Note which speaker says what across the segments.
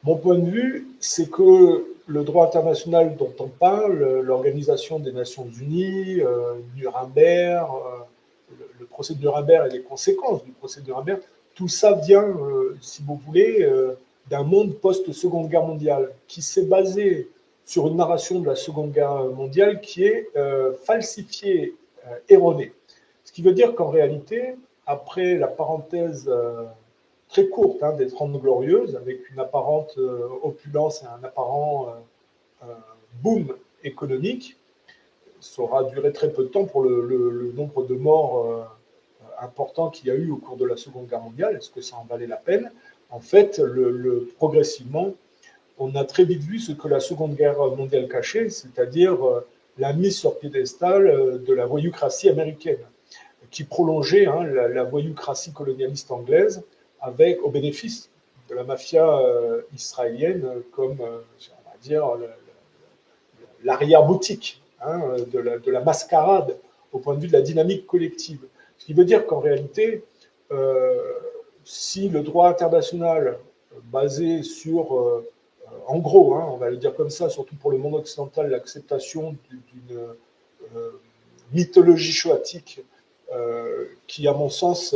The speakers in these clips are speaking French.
Speaker 1: Mon point de vue, c'est que le droit international dont on parle, l'Organisation des Nations Unies, Nuremberg, le procès de Nuremberg et les conséquences du procès de Nuremberg, tout ça vient, si vous voulez, d'un monde post-Seconde Guerre mondiale qui s'est basé sur une narration de la Seconde Guerre mondiale qui est falsifiée, erronée. Ce qui veut dire qu'en réalité, après la parenthèse très courte des Trente Glorieuses, avec une apparente opulence et un apparent boom économique, ça aura duré très peu de temps pour le nombre de morts important qu'il y a eu au cours de la Seconde Guerre mondiale. Est-ce que ça en valait la peine? En fait, progressivement, on a très vite vu ce que la Seconde Guerre mondiale cachait, c'est-à-dire la mise sur piédestal de la voyoucratie américaine, qui prolongeait la voyoucratie colonialiste anglaise avec, au bénéfice de la mafia israélienne comme, on va dire, l'arrière-boutique de la mascarade au point de vue de la dynamique collective. Ce qui veut dire qu'en réalité, si le droit international basé sur, en gros, on va le dire comme ça, surtout pour le monde occidental, l'acceptation d'une mythologie choatique qui, à mon sens,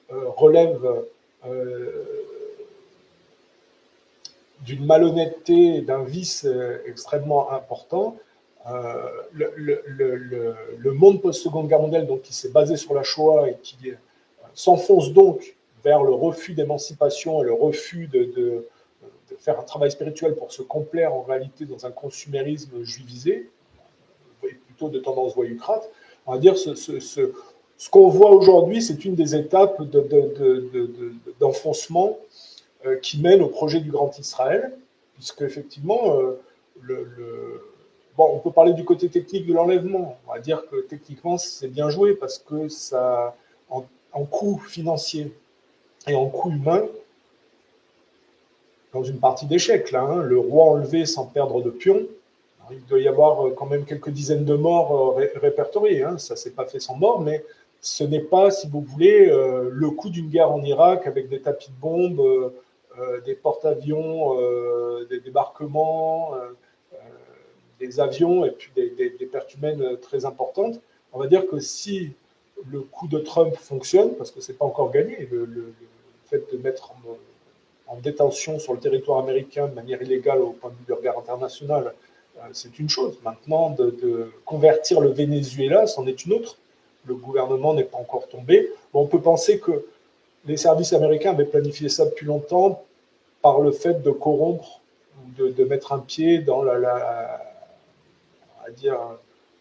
Speaker 1: relève d'une malhonnêteté et d'un vice extrêmement important. Le monde post-Seconde Guerre mondiale, donc, qui s'est basé sur la Shoah et qui s'enfonce donc vers le refus d'émancipation et le refus de faire un travail spirituel pour se complaire en réalité dans un consumérisme juivisé, et plutôt de tendance voyoucrate. On va dire ce qu'on voit aujourd'hui, c'est une des étapes d'enfoncement qui mène au projet du Grand Israël, puisque effectivement, bon, on peut parler du côté technique de l'enlèvement. On va dire que techniquement, c'est bien joué parce que ça, en coût financier et en coût humain, dans une partie d'échec, là, le roi enlevé sans perdre de pion, il doit y avoir quand même quelques dizaines de morts répertoriés. Ça ne s'est pas fait sans mort, mais ce n'est pas, si vous voulez, le coût d'une guerre en Irak avec des tapis de bombes, des porte-avions, des débarquements, des avions et puis des pertes humaines très importantes. On va dire que si le coup de Trump fonctionne, parce que ce n'est pas encore gagné, le fait de mettre en détention sur le territoire américain de manière illégale au point de vue du regard international, c'est une chose. Maintenant, de convertir le Venezuela, c'en est une autre. Le gouvernement n'est pas encore tombé. Bon, on peut penser que les services américains avaient planifié ça depuis longtemps par le fait de corrompre, de mettre un pied dans on va dire,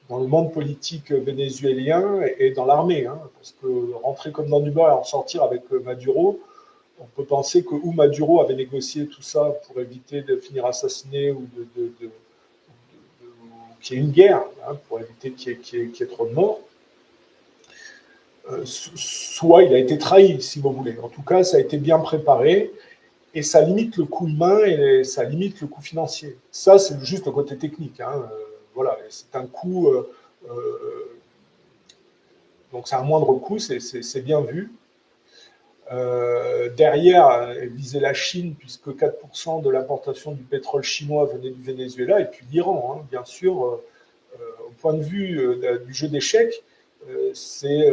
Speaker 1: dans le monde politique vénézuélien et dans l'armée. Parce que rentrer comme dans du beurre et en sortir avec Maduro, on peut penser que ou Maduro avait négocié tout ça pour éviter de finir assassiné ou qu'il y ait une guerre, pour éviter qu'il y ait trop de morts. Soit il a été trahi, si vous voulez. En tout cas, ça a été bien préparé et ça limite le coût humain et ça limite le coût financier. Ça, c'est juste le côté technique. Voilà, c'est un coût. Donc, c'est un moindre coût, c'est bien vu. Derrière, elle visait la Chine, puisque 4% de l'importation du pétrole chinois venait du Venezuela, et puis l'Iran, bien sûr. Au point de vue du jeu d'échecs, c'est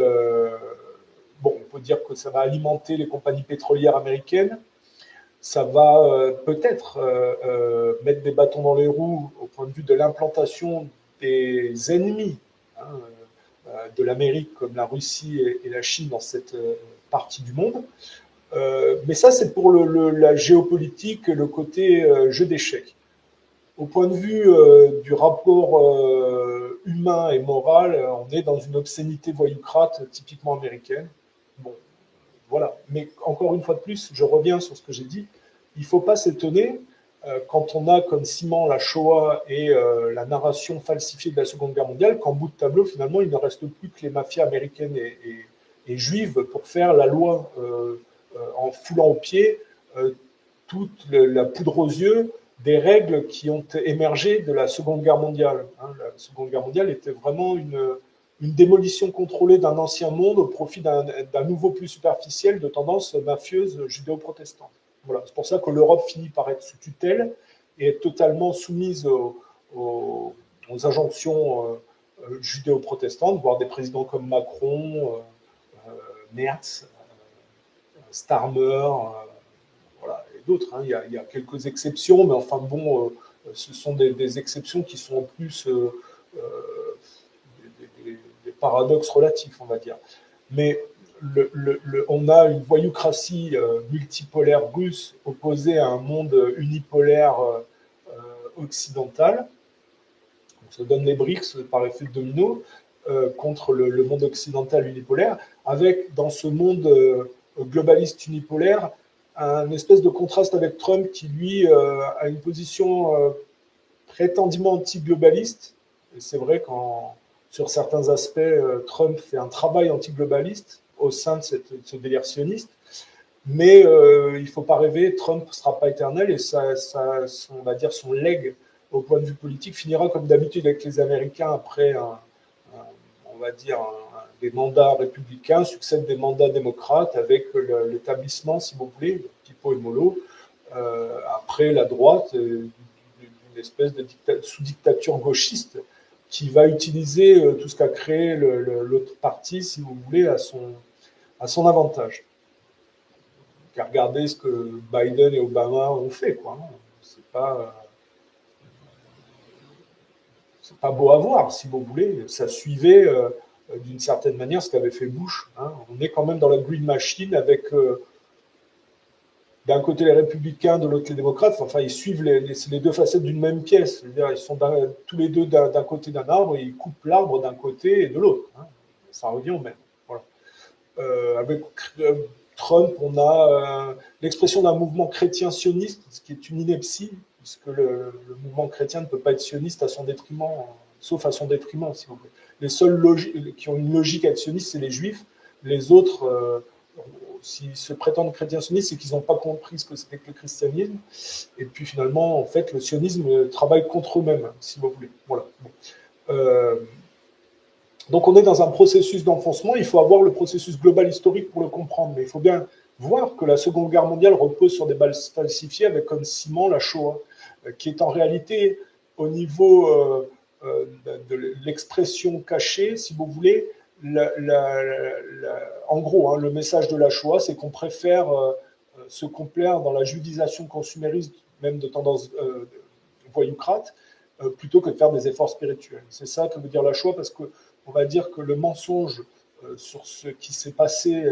Speaker 1: bon, on peut dire que ça va alimenter les compagnies pétrolières américaines, ça va peut-être mettre des bâtons dans les roues au point de vue de l'implantation des ennemis de l'Amérique comme la Russie et la Chine dans cette partie du monde. Mais ça, c'est pour la géopolitique, le côté jeu d'échecs. Au point de vue du rapport humain et moral, on est dans une obscénité voyoucrate typiquement américaine. Bon, voilà. Mais encore une fois de plus, je reviens sur ce que j'ai dit. Il ne faut pas s'étonner quand on a comme ciment la Shoah et la narration falsifiée de la Seconde Guerre mondiale, qu'en bout de tableau, finalement, il ne reste plus que les mafias américaines et juives pour faire la loi en foulant aux pieds toute la poudre aux yeux des règles qui ont émergé de la Seconde Guerre mondiale. La Seconde Guerre mondiale était vraiment une démolition contrôlée d'un ancien monde au profit d'un nouveau plus superficiel de tendance mafieuse judéo-protestante. Voilà. C'est pour ça que l'Europe finit par être sous tutelle et être totalement soumise aux injonctions judéo-protestantes, voire des présidents comme Macron, Merz, Starmer, voilà, et d'autres. Hein. Il y a quelques exceptions, mais enfin bon, ce sont des exceptions qui sont en plus des paradoxes relatifs, on va dire. Mais on a une voyoucratie multipolaire russe opposée à un monde unipolaire occidental. On se donne les BRICS par effet de domino contre le monde occidental unipolaire, avec dans ce monde globaliste unipolaire un espèce de contraste avec Trump qui, lui, a une position prétendument anti-globaliste. Et c'est vrai qu'en sur certains aspects, Trump fait un travail anti-globaliste au sein de ce délire sioniste. Mais il ne faut pas rêver, Trump ne sera pas éternel et on va dire son legs au point de vue politique finira comme d'habitude avec les Américains après on va dire des mandats républicains succèdent des mandats démocrates avec l'établissement, si vous voulez, Pipo et Molo, après la droite, d'une espèce de sous-dictature gauchiste qui va utiliser tout ce qu'a créé l'autre parti, si vous voulez, à son avantage. Regardez ce que Biden et Obama ont fait, quoi. C'est pas beau à voir, si vous voulez. Ça suivait d'une certaine manière ce qu'avait fait Bush. Hein. On est quand même dans la green machine avec d'un côté les républicains, de l'autre les démocrates. Enfin, ils suivent les deux facettes d'une même pièce. C'est-à-dire, ils sont tous les deux d'un côté d'un arbre et ils coupent l'arbre d'un côté et de l'autre. Hein. Ça revient au même. Voilà. Avec Trump, on a l'expression d'un mouvement chrétien sioniste, ce qui est une ineptie, puisque le mouvement chrétien ne peut pas être sioniste à son détriment, sauf à son détriment, si vous voulez. Les seuls qui ont une logique à être sionistes, c'est les juifs. Les autres, s'ils se prétendent chrétiens sionistes, c'est qu'ils n'ont pas compris ce que c'était que le christianisme. Et puis finalement, en fait, le sionisme travaille contre eux-mêmes, si vous voulez. Voilà. Bon. Donc on est dans un processus d'enfoncement, il faut avoir le processus global historique pour le comprendre, mais il faut bien voir que la Seconde Guerre mondiale repose sur des bases falsifiées avec comme ciment la Shoah, qui est en réalité au niveau de l'expression cachée, si vous voulez, en gros, hein, le message de la Shoah, c'est qu'on préfère se complaire dans la judisation consumériste, même de tendance voyoucrate, plutôt que de faire des efforts spirituels. C'est ça que veut dire la Shoah, parce que on va dire que le mensonge sur ce qui s'est passé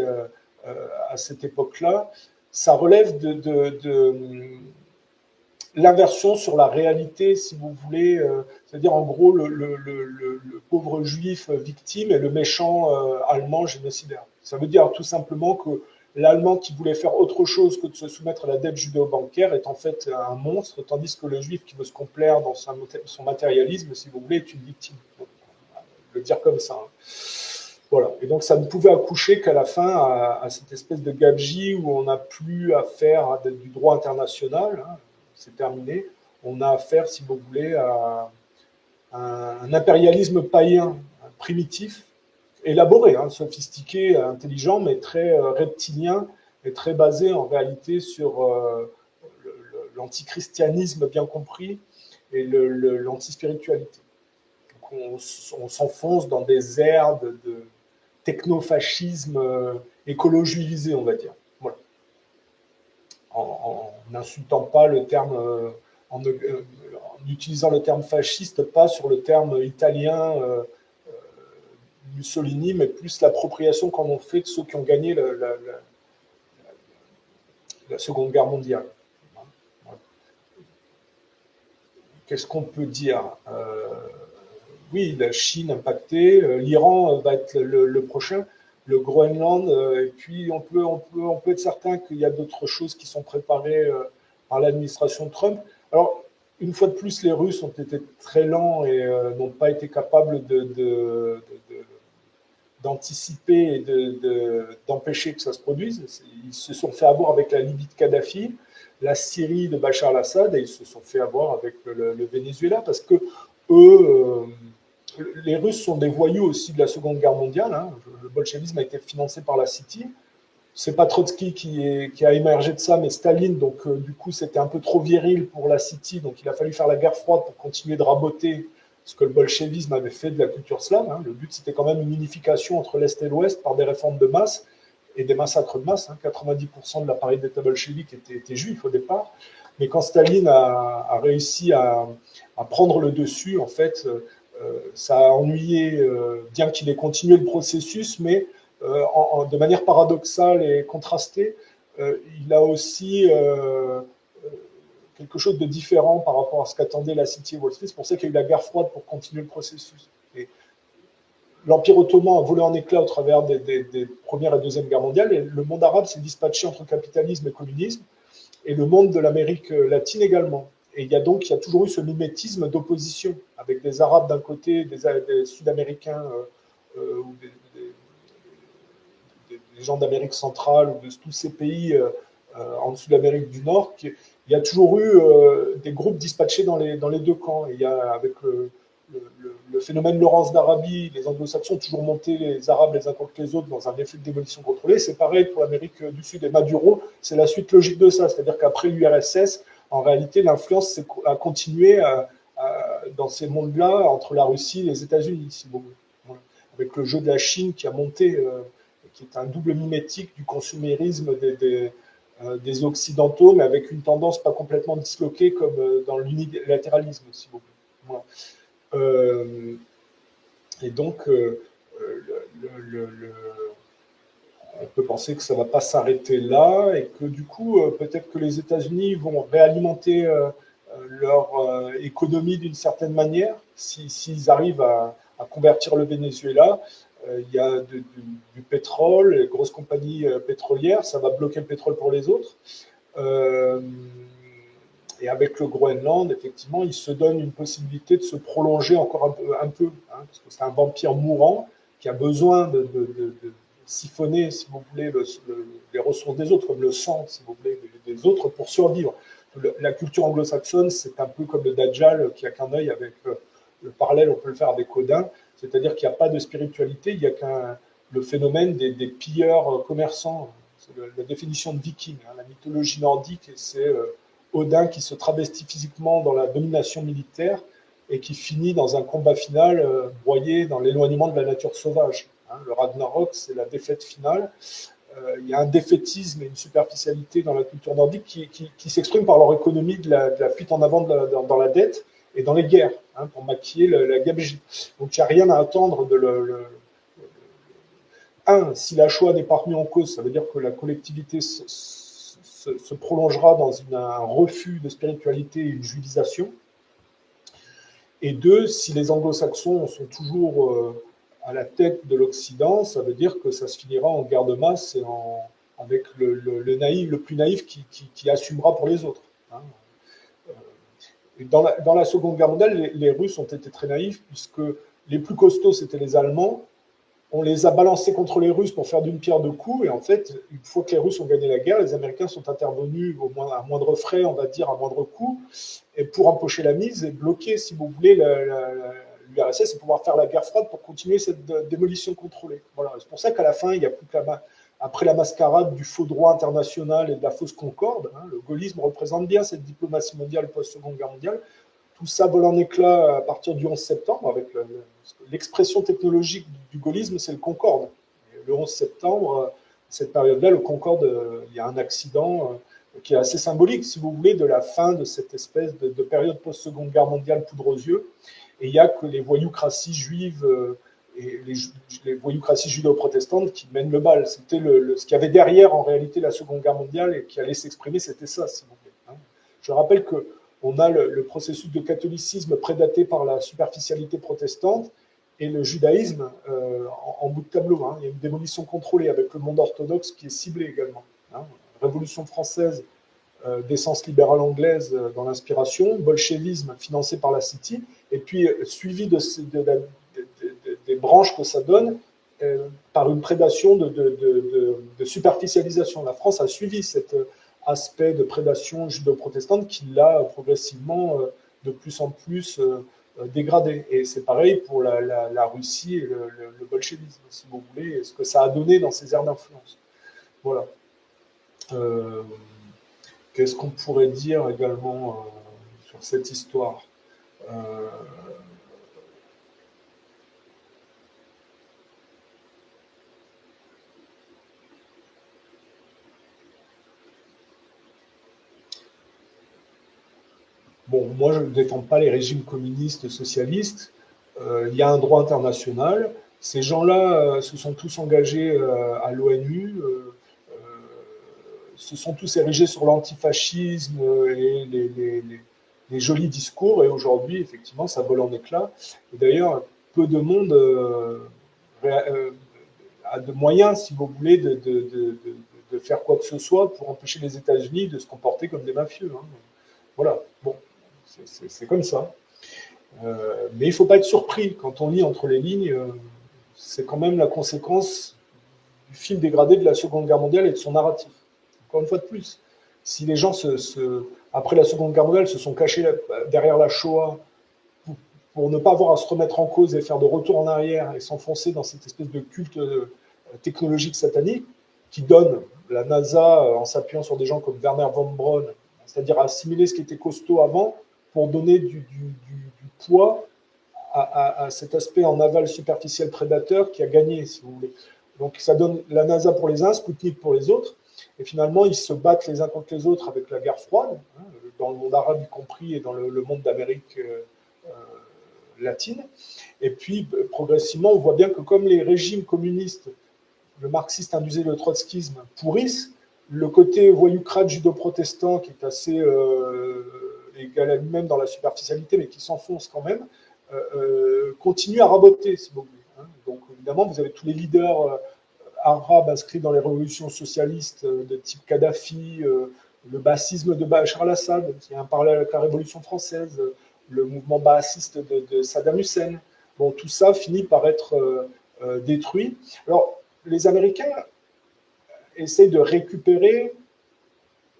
Speaker 1: à cette époque-là, ça relève de l'inversion sur la réalité, si vous voulez, c'est-à-dire en gros le pauvre juif victime et le méchant allemand génocidaire. Ça veut dire tout simplement que l'Allemand qui voulait faire autre chose que de se soumettre à la dette judéo-bancaire est en fait un monstre, tandis que le juif qui veut se complaire dans son matérialisme, si vous voulez, est une victime. Le dire comme ça. Hein. Voilà. Et donc, ça ne pouvait accoucher qu'à la fin à cette espèce de gabegie où on n'a plus affaire à du droit international. Hein. C'est terminé. On a affaire, si vous voulez, à un impérialisme païen primitif, élaboré, hein, sophistiqué, intelligent, mais très reptilien et très basé en réalité sur l'antichristianisme bien compris et l'antispiritualité. On s'enfonce dans des airs de technofascisme écolo-juivisé, on va dire. Voilà. En n'insultant pas le terme, en utilisant le terme fasciste, pas sur le terme italien Mussolini, mais plus l'appropriation qu'en ont fait de ceux qui ont gagné la Seconde Guerre mondiale. Qu'est-ce qu'on peut dire oui, la Chine impactée, l'Iran va être le prochain, le Groenland, et puis on peut être certain qu'il y a d'autres choses qui sont préparées par l'administration Trump. Alors, une fois de plus, les Russes ont été très lents et n'ont pas été capables d'anticiper et d'empêcher que ça se produise. Ils se sont fait avoir avec la Libye de Kadhafi, la Syrie de Bachar al-Assad, et ils se sont fait avoir avec le Venezuela, parce que eux, les Russes sont des voyous aussi de la Seconde Guerre mondiale. Hein. Le bolchevisme a été financé par la City. c'est pas Trotsky qui a émergé de ça, mais Staline. Donc, du coup, c'était un peu trop viril pour la City. Donc, il a fallu faire la guerre froide pour continuer de raboter ce que le bolchevisme avait fait de la culture slave. Hein. Le but, c'était quand même une unification entre l'Est et l'Ouest par des réformes de masse et des massacres de masse. Hein. 90% de l'appareil d'État bolchevique était juif au départ. Mais quand Staline a réussi à prendre le dessus, en fait, ça a ennuyé, bien qu'il ait continué le processus, mais de manière paradoxale et contrastée, il a aussi quelque chose de différent par rapport à ce qu'attendait la City et Wall Street. C'est pour ça qu'il y a eu la guerre froide pour continuer le processus. Et l'Empire ottoman a volé en éclats au travers des Premières et Deuxième Guerres mondiales, et le monde arabe s'est dispatché entre capitalisme et communisme, et le monde de l'Amérique latine également. Et il y a toujours eu ce mimétisme d'opposition, avec des Arabes d'un côté, des Sud-Américains ou des gens d'Amérique centrale ou de tous ces pays en dessous de l'Amérique du Nord. Il y a toujours eu des groupes dispatchés dans les deux camps. Et il y a, avec le phénomène Laurence d'Arabie, les anglo-saxons ont toujours monté les Arabes les uns contre les autres dans un effet de démolition contrôlée. C'est pareil pour l'Amérique du Sud et Maduro, c'est la suite logique de ça. C'est-à-dire qu'après l'URSS, en réalité, l'influence a continué dans ces mondes-là entre la Russie et les États-Unis, si vous voulez. Voilà. Avec le jeu de la Chine qui a monté, qui est un double mimétique du consumérisme des Occidentaux, mais avec une tendance pas complètement disloquée comme dans l'unilatéralisme, si vous voulez. Voilà. Et donc, on peut penser que ça ne va pas s'arrêter là et que du coup, peut-être que les États-Unis vont réalimenter leur économie d'une certaine manière, s'ils arrivent à convertir le Venezuela. Il y a du pétrole, les grosses compagnies pétrolières, ça va bloquer le pétrole pour les autres. Et avec le Groenland, effectivement, il se donne une possibilité de se prolonger encore un peu hein, parce que c'est un vampire mourant qui a besoin de siphonner, si vous voulez, les ressources des autres, comme le sang, si vous voulez, des autres pour survivre. La culture anglo-saxonne, c'est un peu comme le Dajjal qui a qu'un œil. Avec le parallèle, on peut le faire avec Odin, c'est-à-dire qu'il n'y a pas de spiritualité, il n'y a le phénomène des pilleurs commerçants. C'est la définition de viking, hein, la mythologie nordique, et c'est Odin qui se travestit physiquement dans la domination militaire et qui finit dans un combat final broyé dans l'éloignement de la nature sauvage. Hein. Le Ragnarok, c'est la défaite finale. Il y a un défaitisme et une superficialité dans la culture nordique qui s'exprime par leur économie de la fuite en avant dans la dette et dans les guerres, hein, pour maquiller la gabegie. Donc il n'y a rien à attendre de si la Shoah n'est pas remis en cause, ça veut dire que la collectivité se prolongera dans un refus de spiritualité et une judaisation. Et deux, si les anglo-saxons sont toujours à la tête de l'Occident, ça veut dire que ça se finira en guerre de masse et avec le plus naïf qui assumera pour les autres. Hein. Dans la Seconde Guerre mondiale, les Russes ont été très naïfs, puisque les plus costauds, c'était les Allemands. On les a balancés contre les Russes pour faire d'une pierre deux coups, et en fait, une fois que les Russes ont gagné la guerre, les Américains sont intervenus à moindre frais, on va dire, à moindre coût, et pour empocher la mise et bloquer, si vous voulez, l'URSS et pouvoir faire la guerre froide pour continuer cette démolition contrôlée. Voilà. C'est pour ça qu'à la fin, il n'y a plus que après la mascarade du faux droit international et de la fausse concorde, hein, le gaullisme représente bien cette diplomatie mondiale post-Seconde Guerre mondiale. Tout ça vole en éclats à partir du 11 septembre, avec l'expression technologique du gaullisme, c'est le Concorde. Et le 11 septembre, cette période-là, le Concorde, il y a un accident qui est assez symbolique, si vous voulez, de la fin de cette espèce de période post-Seconde Guerre mondiale poudre aux yeux. Et il n'y a que les voyoucraties juives et les voyoucraties judéo-protestantes qui mènent le bal. C'était ce qu'il y avait derrière, en réalité, la Seconde Guerre mondiale et qui allait s'exprimer, c'était ça, si vous voulez. Hein. Je rappelle que on a le processus de catholicisme prédaté par la superficialité protestante et le judaïsme en bout de tableau. Hein. Il y a une démolition contrôlée avec le monde orthodoxe qui est ciblé également. Hein. Révolution française, d'essence libérale anglaise dans l'inspiration, bolchevisme financé par la City, et puis suivi des branches que ça donne par une prédation de superficialisation. La France a suivi cet aspect de prédation judo-protestante qui l'a progressivement de plus en plus dégradé. Et c'est pareil pour la Russie et le bolchevisme, si vous voulez, ce que ça a donné dans ces aires d'influence. Voilà. Qu'est-ce qu'on pourrait dire également sur cette histoire? Bon, moi, je ne défends pas les régimes communistes, socialistes. Il y a un droit international. Ces gens-là se sont tous engagés à l'ONU, se sont tous érigés sur l'antifascisme et les jolis discours. Et aujourd'hui, effectivement, ça vole en éclats. Et d'ailleurs, peu de monde a de moyens, si vous voulez, de faire quoi que ce soit pour empêcher les États-Unis de se comporter comme des mafieux. Hein. Voilà. Bon, c'est comme ça. Mais il ne faut pas être surpris. Quand on lit entre les lignes, c'est quand même la conséquence du film dégradé de la Seconde Guerre mondiale et de son narratif. Encore une fois de plus, si les gens, après la Seconde Guerre mondiale, se sont cachés derrière la Shoah pour ne pas avoir à se remettre en cause et faire de retour en arrière et s'enfoncer dans cette espèce de culte technologique satanique qui donne la NASA, en s'appuyant sur des gens comme Werner von Braun, c'est-à-dire assimiler ce qui était costaud avant pour donner du poids à cet aspect en aval superficiel prédateur qui a gagné, si vous voulez. Donc ça donne la NASA pour les uns, Sputnik pour les autres, et finalement ils se battent les uns contre les autres avec la guerre froide, hein, dans le monde arabe y compris et dans le monde d'Amérique latine. Et puis progressivement, on voit bien que comme les régimes communistes, le marxiste indusé, le trotskisme pourrissent, le côté voyoucrate judo-protestant qui est assez égal à lui-même dans la superficialité, mais qui s'enfonce quand même, continue à raboter, si vous voulez. Hein. Donc évidemment, vous avez tous les leaders arabes inscrits dans les révolutions socialistes de type Kadhafi, le bassisme de Bachar al-Assad, qui est un parallèle avec la Révolution française, le mouvement baassiste de Saddam Hussein. Bon, tout ça finit par être détruit. Alors, les Américains essayent de récupérer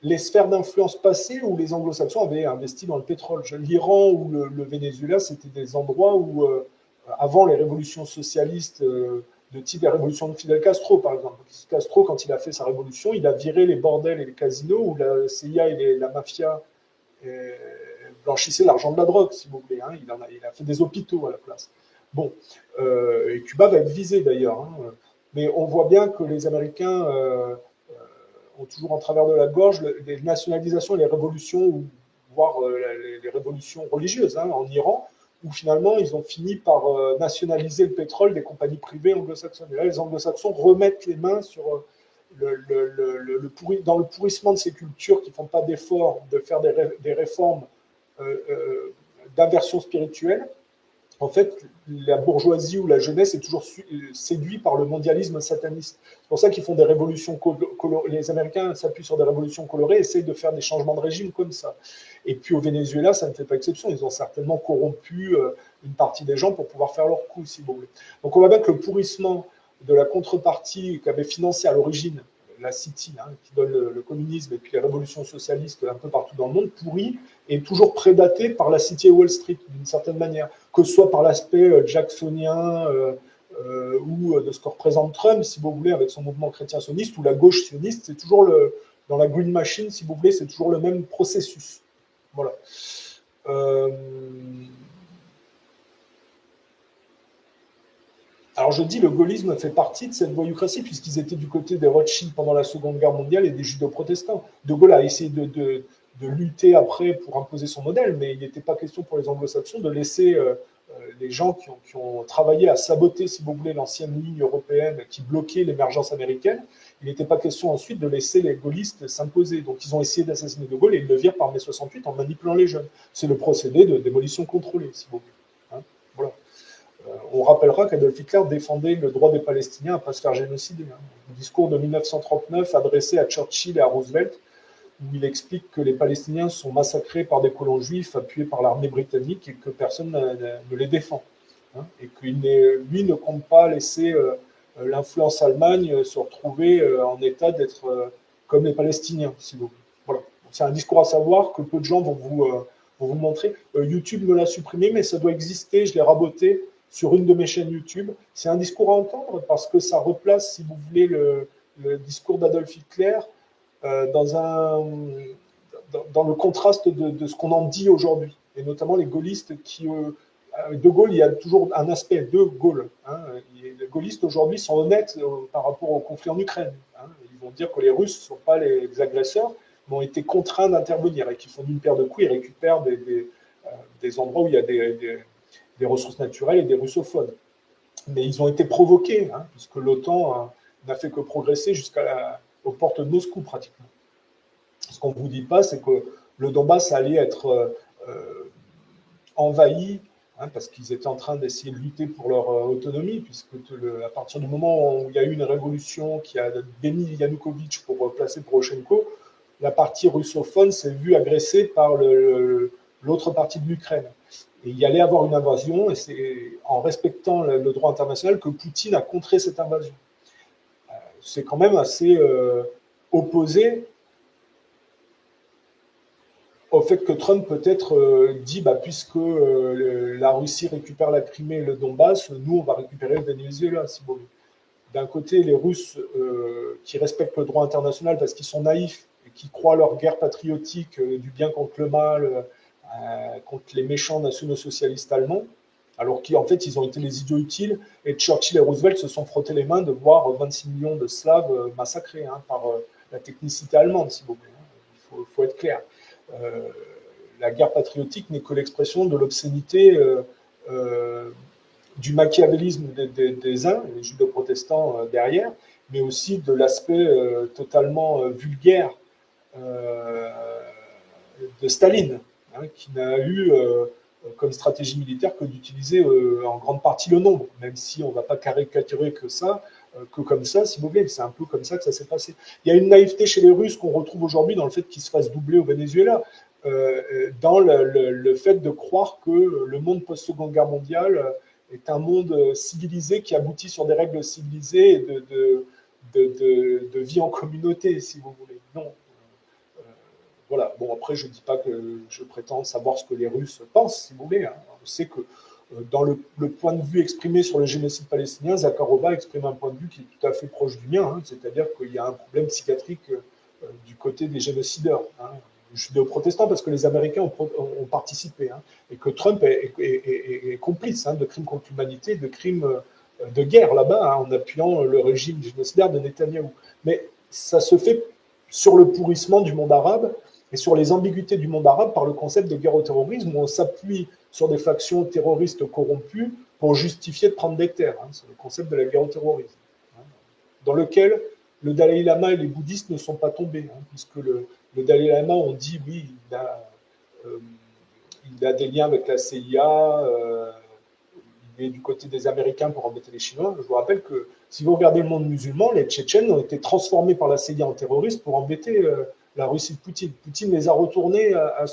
Speaker 1: les sphères d'influence passées où les anglo-saxons avaient investi dans le pétrole. L'Iran ou le Venezuela, c'était des endroits où, avant les révolutions socialistes de type la révolution de Fidel Castro, par exemple. Castro, quand il a fait sa révolution, il a viré les bordels et les casinos où la CIA et la mafia blanchissaient l'argent de la drogue, si vous voulez. Hein. Il a fait des hôpitaux à la place. Bon, et Cuba va être visé d'ailleurs. Hein. Mais on voit bien que les Américains ont toujours en travers de la gorge les nationalisations et les révolutions, voire les révolutions religieuses hein, en Iran, où finalement ils ont fini par nationaliser le pétrole des compagnies privées anglo-saxonnes. Et là, les anglo-saxons remettent les mains sur dans le pourrissement de ces cultures qui ne font pas d'efforts de faire des réformes d'inversion spirituelle. En fait, la bourgeoisie ou la jeunesse est toujours séduite par le mondialisme sataniste. C'est pour ça qu'ils font des révolutions colorées. Les Américains s'appuient sur des révolutions colorées et essayent de faire des changements de régime comme ça. Et puis au Venezuela, ça ne fait pas exception. Ils ont certainement corrompu une partie des gens pour pouvoir faire leur coup, si vous voulez. Donc on voit bien que le pourrissement de la contrepartie qu'avait financé à l'origine la City, hein, qui donne le communisme et puis les révolutions socialistes un peu partout dans le monde, pourri, est toujours prédaté par la City et Wall Street, d'une certaine manière, que ce soit par l'aspect jacksonien ou de ce que représente Trump, si vous voulez, avec son mouvement chrétien-sioniste, ou la gauche sioniste, c'est toujours dans la Green Machine, si vous voulez, c'est toujours le même processus. Voilà. Alors je dis, le gaullisme fait partie de cette voyoucratie, puisqu'ils étaient du côté des Rothschild pendant la Seconde Guerre mondiale et des judo-protestants. De Gaulle a essayé de lutter après pour imposer son modèle, mais il n'était pas question pour les anglo-saxons de laisser les gens qui ont travaillé à saboter, si vous voulez, l'ancienne ligne européenne qui bloquait l'émergence américaine. Il n'était pas question ensuite de laisser les gaullistes s'imposer. Donc ils ont essayé d'assassiner De Gaulle et ils le virent par mai 68 en manipulant les jeunes. C'est le procédé de démolition contrôlée, si vous voulez. Hein, voilà. On rappellera qu'Adolf Hitler défendait le droit des Palestiniens à ne pas se faire génocider. Hein. Le discours de 1939 adressé à Churchill et à Roosevelt, où il explique que les Palestiniens sont massacrés par des colons juifs appuyés par l'armée britannique et que personne ne les défend. Hein, et que lui ne compte pas laisser l'influence Allemagne se retrouver en état d'être comme les Palestiniens, si vous voulez. Voilà. C'est un discours à savoir que peu de gens vont vous montrer. YouTube me l'a supprimé, mais ça doit exister, je l'ai raboté sur une de mes chaînes YouTube. C'est un discours à entendre parce que ça replace, si vous voulez, le discours d'Adolf Hitler dans le contraste de ce qu'on en dit aujourd'hui, et notamment les gaullistes qui, avec De Gaulle, il y a toujours un aspect de Gaulle. Hein. Les gaullistes aujourd'hui sont honnêtes par rapport au conflit en Ukraine. Hein. Ils vont dire que les Russes ne sont pas les agresseurs, mais ont été contraints d'intervenir et qu'ils font d'une paire de coups, ils récupèrent des endroits où il y a des ressources naturelles et des russophones. Mais ils ont été provoqués, hein, puisque l'OTAN n'a fait que progresser jusqu'aux portes de Moscou pratiquement. Ce qu'on ne vous dit pas, c'est que le Donbass allait être envahi, hein, parce qu'ils étaient en train d'essayer de lutter pour leur autonomie, puisque à partir du moment où il y a eu une révolution qui a béni Yanukovych pour placer Poroshenko, la partie russophone s'est vue agressée par l'autre partie de l'Ukraine. Et il y allait avoir une invasion, et c'est en respectant le droit international que Poutine a contré cette invasion. C'est quand même assez opposé au fait que Trump peut-être dit, puisque la Russie récupère la Crimée et le Donbass, nous, on va récupérer le Venezuela, si vous voulez. D'un côté, les Russes qui respectent le droit international parce qu'ils sont naïfs et qui croient leur guerre patriotique du bien contre le mal, contre les méchants nationaux-socialistes allemands, alors qu'en fait, ils ont été les idiots utiles, et Churchill et Roosevelt se sont frottés les mains de voir 26 millions de Slaves massacrés par la technicité allemande, si vous voulez. Il faut être clair. La guerre patriotique n'est que l'expression de l'obscénité du machiavélisme des uns, les judo-protestants derrière, mais aussi de l'aspect totalement vulgaire de Staline, hein, qui n'a eu comme stratégie militaire que d'utiliser en grande partie le nombre, même si on ne va pas caricaturer que comme ça, si vous voulez. C'est un peu comme ça que ça s'est passé. Il y a une naïveté chez les Russes qu'on retrouve aujourd'hui dans le fait qu'ils se fassent doubler au Venezuela, dans le fait de croire que le monde post-seconde guerre mondiale est un monde civilisé qui aboutit sur des règles civilisées et de vie en communauté, si vous voulez. Non. Voilà. Bon, après, je ne dis pas que je prétends savoir ce que les Russes pensent, si vous voulez. Hein. On sait que dans le point de vue exprimé sur le génocide palestinien, Zakharova exprime un point de vue qui est tout à fait proche du mien, hein, c'est-à-dire qu'il y a un problème psychiatrique du côté des génocideurs, hein, judéo-protestants, parce que les Américains ont participé, hein, et que Trump est complice, hein, de crimes contre l'humanité, de crimes de guerre là-bas, hein, en appuyant le régime génocidaire de Netanyahou. Mais ça se fait sur le pourrissement du monde arabe et sur les ambiguïtés du monde arabe par le concept de guerre au terrorisme, où on s'appuie sur des factions terroristes corrompues pour justifier de prendre des terres. Hein. C'est le concept de la guerre au terrorisme, hein, dans lequel le Dalai Lama et les bouddhistes ne sont pas tombés, hein, puisque le Dalai Lama, on dit, oui, il a des liens avec la CIA, il est du côté des Américains pour embêter les Chinois. Je vous rappelle que si vous regardez le monde musulman, les Tchétchènes ont été transformés par la CIA en terroristes pour embêter la Russie de Poutine. Poutine les a retournés en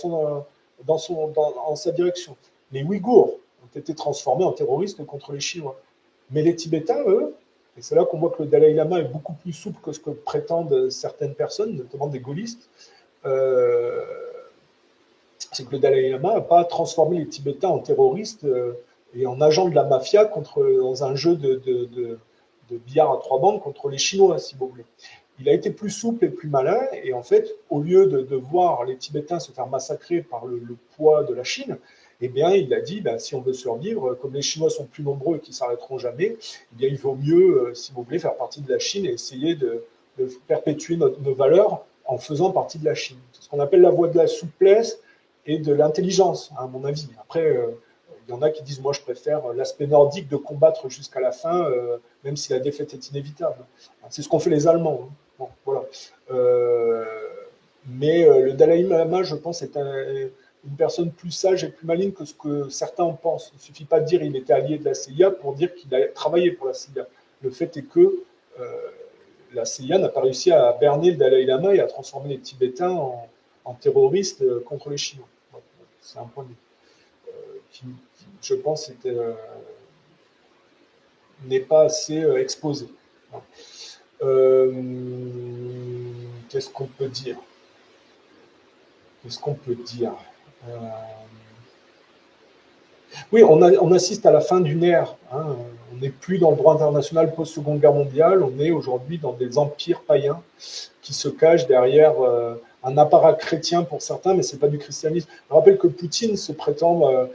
Speaker 1: sa direction. Les Ouïghours ont été transformés en terroristes contre les Chinois. Mais les Tibétains, eux, et c'est là qu'on voit que le Dalai Lama est beaucoup plus souple que ce que prétendent certaines personnes, notamment des gaullistes, c'est que le Dalai Lama n'a pas transformé les Tibétains en terroristes et en agents de la mafia dans un jeu de billard à trois bandes contre les Chinois, si vous voulez. Il a été plus souple et plus malin, et en fait, au lieu de voir les Tibétains se faire massacrer par le poids de la Chine, eh bien, il a dit, si on veut survivre, comme les Chinois sont plus nombreux et qu'ils ne s'arrêteront jamais, eh bien, il vaut mieux, si vous voulez, faire partie de la Chine et essayer de perpétuer nos valeurs en faisant partie de la Chine. C'est ce qu'on appelle la voie de la souplesse et de l'intelligence, à mon avis. Après, il y en a qui disent, moi, je préfère l'aspect nordique de combattre jusqu'à la fin, même si la défaite est inévitable. C'est ce qu'ont fait les Allemands. Hein. Bon, voilà. Mais le Dalai Lama, je pense, est une personne plus sage et plus maligne que ce que certains en pensent. Il ne suffit pas de dire qu'il était allié de la CIA pour dire qu'il a travaillé pour la CIA. Le fait est que la CIA n'a pas réussi à berner le Dalai Lama et à transformer les Tibétains en terroristes contre les Chinois. C'est un point de vue qui, je pense, n'est pas assez exposé. Qu'est-ce qu'on peut dire Oui, on assiste à la fin d'une ère. Hein. On n'est plus dans le droit international post-seconde guerre mondiale, on est aujourd'hui dans des empires païens qui se cachent derrière un apparat chrétien pour certains, mais ce n'est pas du christianisme. Je rappelle que Poutine se prétend,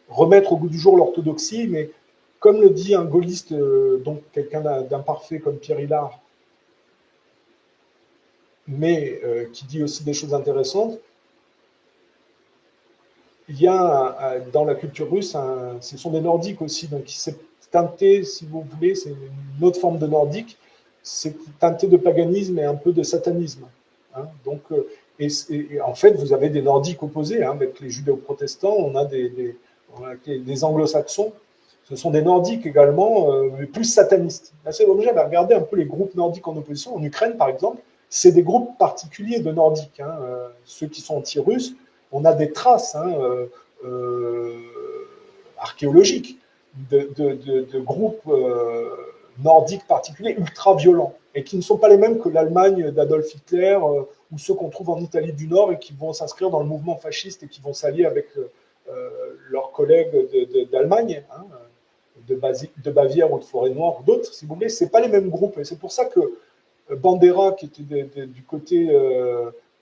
Speaker 1: remettre au goût du jour l'orthodoxie, mais comme le dit un gaulliste, donc quelqu'un d'imparfait comme Pierre Hillard, mais qui dit aussi des choses intéressantes, il y a dans la culture russe, ce sont des nordiques aussi, donc c'est teinté, si vous voulez, c'est une autre forme de nordique, c'est teinté de paganisme et un peu de satanisme. Hein, donc, et en fait, vous avez des nordiques opposés, hein, avec les judéo-protestants, on a des anglo-saxons, ce sont des nordiques également, mais plus satanistes. Là, c'est obligé de regarder un peu les groupes nordiques en opposition. En Ukraine, par exemple, c'est des groupes particuliers de nordiques, hein, ceux qui sont anti-russes. On a des traces archéologiques de groupes nordiques particuliers ultra violents et qui ne sont pas les mêmes que l'Allemagne d'Adolf Hitler ou ceux qu'on trouve en Italie du Nord et qui vont s'inscrire dans le mouvement fasciste et qui vont s'allier avec leurs collègues d'Allemagne, hein, de Bavière ou de Forêt-Noire ou d'autres, si vous voulez. Ce n'est pas les mêmes groupes et c'est pour ça que Bandera, qui était du côté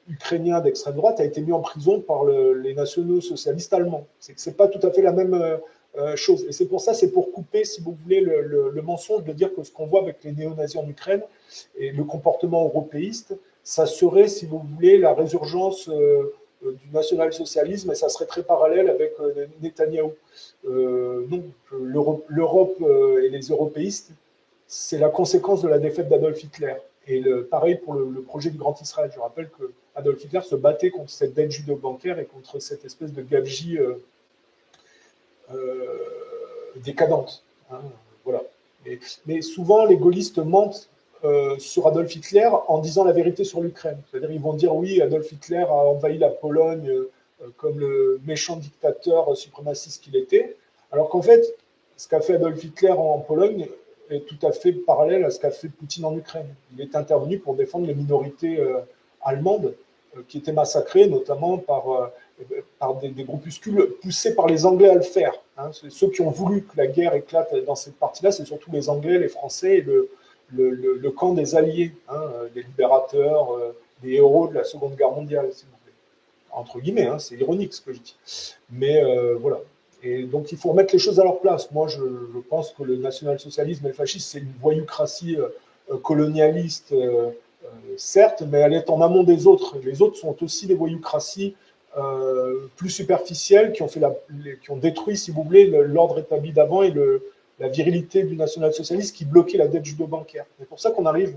Speaker 1: ukrainien d'extrême droite, a été mis en prison par les nationaux socialistes allemands. C'est pas tout à fait la même chose. Et c'est pour ça, c'est pour couper, si vous voulez, le mensonge de dire que ce qu'on voit avec les néo-nazis en Ukraine et le comportement européiste, ça serait, si vous voulez, la résurgence du national-socialisme et ça serait très parallèle avec Netanyahou. Non, l'Europe et les européistes, c'est la conséquence de la défaite d'Adolf Hitler. Et pareil pour le projet du Grand Israël. Je rappelle que Adolf Hitler se battait contre cette dette judéo-bancaire et contre cette espèce de gabegie décadente. Hein, voilà. Mais souvent, les gaullistes mentent sur Adolf Hitler en disant la vérité sur l'Ukraine. C'est-à-dire ils vont dire oui, Adolf Hitler a envahi la Pologne comme le méchant dictateur suprémaciste qu'il était, alors qu'en fait, ce qu'a fait Adolf Hitler en Pologne est tout à fait parallèle à ce qu'a fait Poutine en Ukraine. Il est intervenu pour défendre les minorités allemandes qui étaient massacrées, notamment par des groupuscules poussés par les Anglais à le faire. Hein. Ceux qui ont voulu que la guerre éclate dans cette partie-là, c'est surtout les Anglais, les Français et le camp des Alliés, hein, des libérateurs, des héros de la Seconde Guerre mondiale, si vous voulez. Entre guillemets, hein, c'est ironique ce que je dis. Mais voilà. Et donc, il faut remettre les choses à leur place. Moi, je pense que le national-socialisme et le fascisme, c'est une voyoucratie colonialiste, certes, mais elle est en amont des autres. Les autres sont aussi des voyoucraties plus superficielles qui ont détruit, si vous voulez, l'ordre établi d'avant et la virilité du national-socialisme qui bloquait la dette judo-bancaire. C'est pour ça qu'on arrive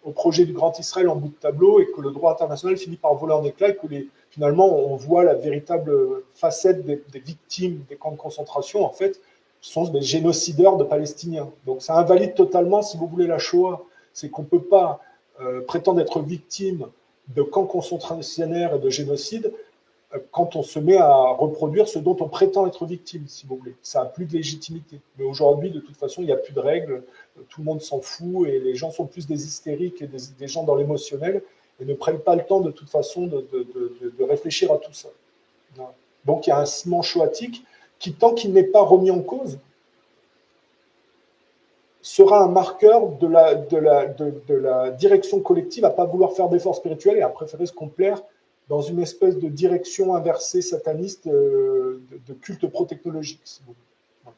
Speaker 1: au projet du Grand Israël en bout de tableau et que le droit international finit par voler en éclats et que finalement on voit la véritable facette des victimes des camps de concentration, en fait, sont des génocideurs de Palestiniens. Donc ça invalide totalement, si vous voulez, la Shoah. C'est qu'on ne peut pas prétendre être victime de camps concentrationnaires et de génocide quand on se met à reproduire ce dont on prétend être victime, si vous voulez. Ça n'a plus de légitimité. Mais aujourd'hui, de toute façon, il n'y a plus de règles, tout le monde s'en fout, et les gens sont plus des hystériques et des gens dans l'émotionnel, et ne prennent pas le temps, de toute façon, de réfléchir à tout ça. Donc, il y a un ciment shoatique qui, tant qu'il n'est pas remis en cause, sera un marqueur de la direction collective à ne pas vouloir faire d'efforts spirituels et à préférer se complaire dans une espèce de direction inversée sataniste de culte pro-technologique. Si vous voulez.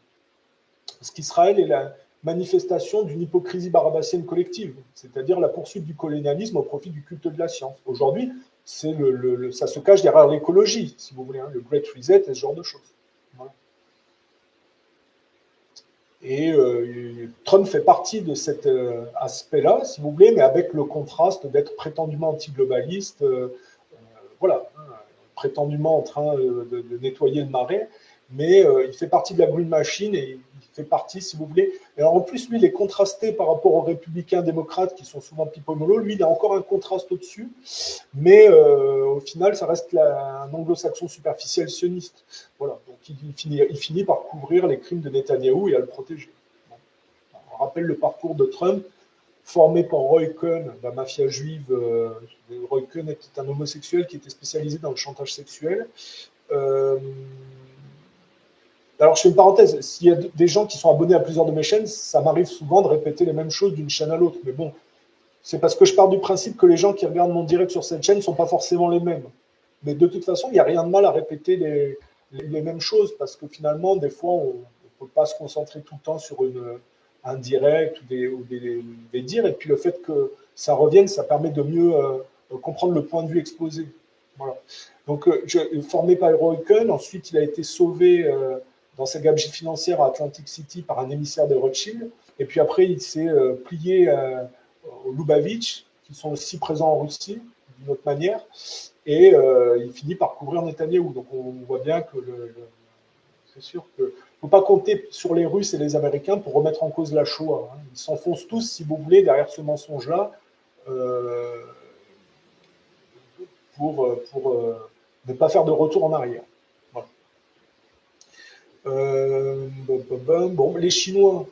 Speaker 1: Parce qu'Israël est la manifestation d'une hypocrisie barabassienne collective, c'est-à-dire la poursuite du colonialisme au profit du culte de la science. Aujourd'hui, ça se cache derrière l'écologie, si vous voulez, hein, le Great Reset et ce genre de choses. Voilà. Et Trump fait partie de cet aspect-là, si vous voulez, mais avec le contraste d'être prétendument anti-globaliste, voilà, prétendument en train de nettoyer le marais, mais il fait partie de la Green Machine et il fait partie, si vous voulez. Et alors, en plus, lui, il est contrasté par rapport aux républicains démocrates qui sont souvent pipo-mollo. Lui, il a encore un contraste au-dessus, mais au final, ça reste un anglo-saxon superficiel sioniste. Voilà, donc il finit par couvrir les crimes de Netanyahou et à le protéger. Bon. On rappelle le parcours de Trump, formé par Roy Cohn, la mafia juive. Roy Cohn était un homosexuel qui était spécialisé dans le chantage sexuel. Alors, je fais une parenthèse. S'il y a des gens qui sont abonnés à plusieurs de mes chaînes, ça m'arrive souvent de répéter les mêmes choses d'une chaîne à l'autre. Mais bon, c'est parce que je pars du principe que les gens qui regardent mon direct sur cette chaîne ne sont pas forcément les mêmes. Mais de toute façon, il n'y a rien de mal à répéter les mêmes choses parce que finalement, des fois, on ne peut pas se concentrer tout le temps sur un direct ou des dires. Et puis le fait que ça revienne, ça permet de mieux comprendre le point de vue exposé. Voilà. Donc, formé par Heroicon, ensuite il a été sauvé dans sa gabegie financière à Atlantic City par un émissaire de Rothschild. Et puis après, il s'est plié aux Lubavitch, qui sont aussi présents en Russie, d'une autre manière. Et il finit par couvrir Netanyahou. Donc on voit bien que c'est sûr qu'il ne faut pas compter sur les Russes et les Américains pour remettre en cause la Shoah. Hein. Ils s'enfoncent tous, si vous voulez, derrière ce mensonge-là pour ne pas faire de retour en arrière. Voilà. Bon, les Chinois,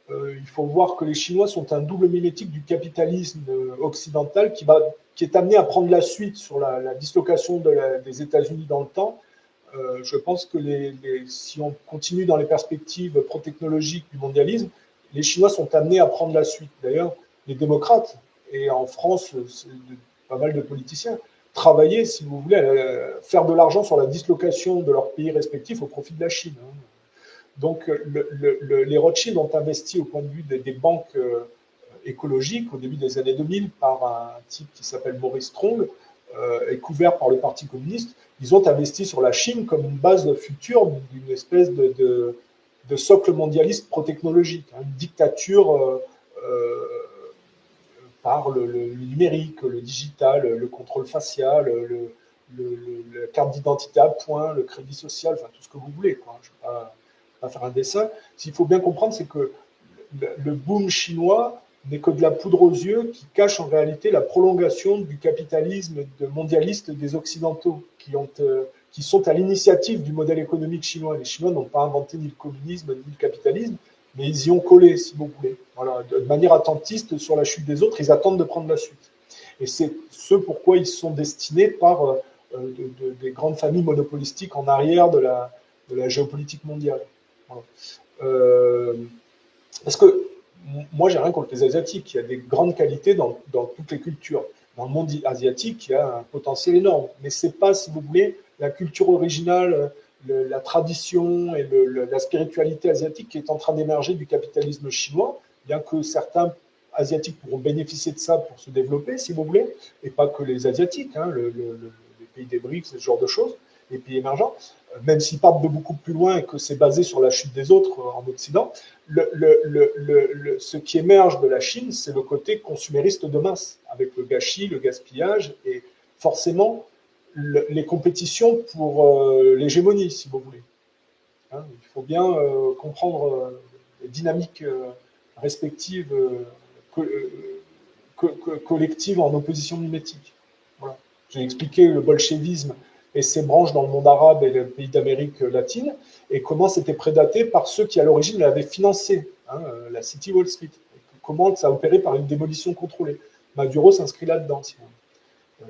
Speaker 1: il faut voir que les Chinois sont un double mimétique du capitalisme occidental qui est amené à prendre la suite sur la dislocation des États-Unis dans le temps. Je pense que si on continue dans les perspectives pro-technologiques du mondialisme, les Chinois sont amenés à prendre la suite. D'ailleurs, les démocrates, et en France, pas mal de politiciens, travaillaient, si vous voulez, à faire de l'argent sur la dislocation de leurs pays respectifs au profit de la Chine. Donc, les Rothschild ont investi au point de vue des banques écologiques au début des années 2000 par un type qui s'appelle Maurice Strong et couvert par le Parti communiste. Ils ont investi sur la Chine comme une base future d'une espèce de socle mondialiste pro-technologique, hein, une dictature par le numérique, le digital, le contrôle facial, la carte d'identité à point, le crédit social, enfin tout ce que vous voulez, quoi. Je ne vais pas faire un dessin. Ce qu'il faut bien comprendre, c'est que le boom chinois n'est que de la poudre aux yeux qui cache en réalité la prolongation du capitalisme mondialiste des Occidentaux qui sont à l'initiative du modèle économique chinois. Les Chinois n'ont pas inventé ni le communisme ni le capitalisme, mais ils y ont collé, si vous voulez. Voilà, de manière attentiste sur la chute des autres, ils attendent de prendre la suite. Et c'est ce pourquoi ils sont destinés par des grandes familles monopolistiques en arrière de la géopolitique mondiale. Voilà. Parce que moi, j'ai rien contre les Asiatiques. Il y a des grandes qualités dans toutes les cultures. Dans le monde asiatique, il y a un potentiel énorme. Mais ce n'est pas, si vous voulez, la culture originale, la tradition et la spiritualité asiatique qui est en train d'émerger du capitalisme chinois, bien que certains Asiatiques pourront bénéficier de ça pour se développer, si vous voulez, et pas que les Asiatiques, hein, les pays des BRICS, ce genre de choses, les pays émergents, même s'ils partent de beaucoup plus loin et que c'est basé sur la chute des autres en Occident, ce qui émerge de la Chine, c'est le côté consumériste de masse, avec le gâchis, le gaspillage, et forcément les compétitions pour l'hégémonie, si vous voulez. Hein, il faut bien comprendre les dynamiques respectives collectives en opposition mimétique. Voilà. J'ai expliqué le bolchevisme et ses branches dans le monde arabe et les pays d'Amérique latine, et comment c'était prédaté par ceux qui, à l'origine, l'avaient financé, hein, la City Wall Street. Comment ça a opéré par une démolition contrôlée. Maduro s'inscrit là-dedans.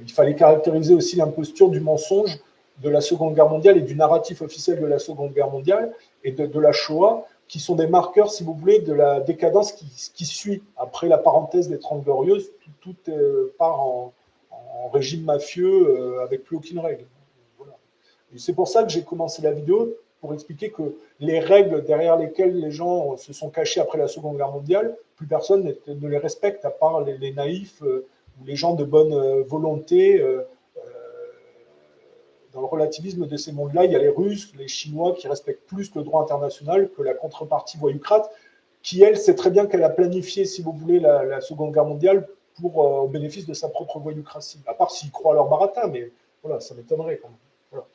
Speaker 1: Il fallait caractériser aussi l'imposture du mensonge de la Seconde Guerre mondiale et du narratif officiel de la Seconde Guerre mondiale et de la Shoah, qui sont des marqueurs, si vous voulez, de la décadence qui suit. Après la parenthèse des 30 Glorieuses, tout part en régime mafieux avec plus aucune règle. Voilà. Et c'est pour ça que j'ai commencé la vidéo, pour expliquer que les règles derrière lesquelles les gens se sont cachés après la Seconde Guerre mondiale, plus personne ne les respecte, à part les naïfs ou les gens de bonne volonté. Dans le relativisme de ces mondes-là, il y a les Russes, les Chinois qui respectent plus le droit international que la contrepartie voyoucrate, qui, elle, sait très bien qu'elle a planifié, si vous voulez, la Seconde Guerre mondiale au bénéfice de sa propre voyoucratie. À part s'ils croient à leur baratin, mais voilà, ça m'étonnerait quand même. Voilà.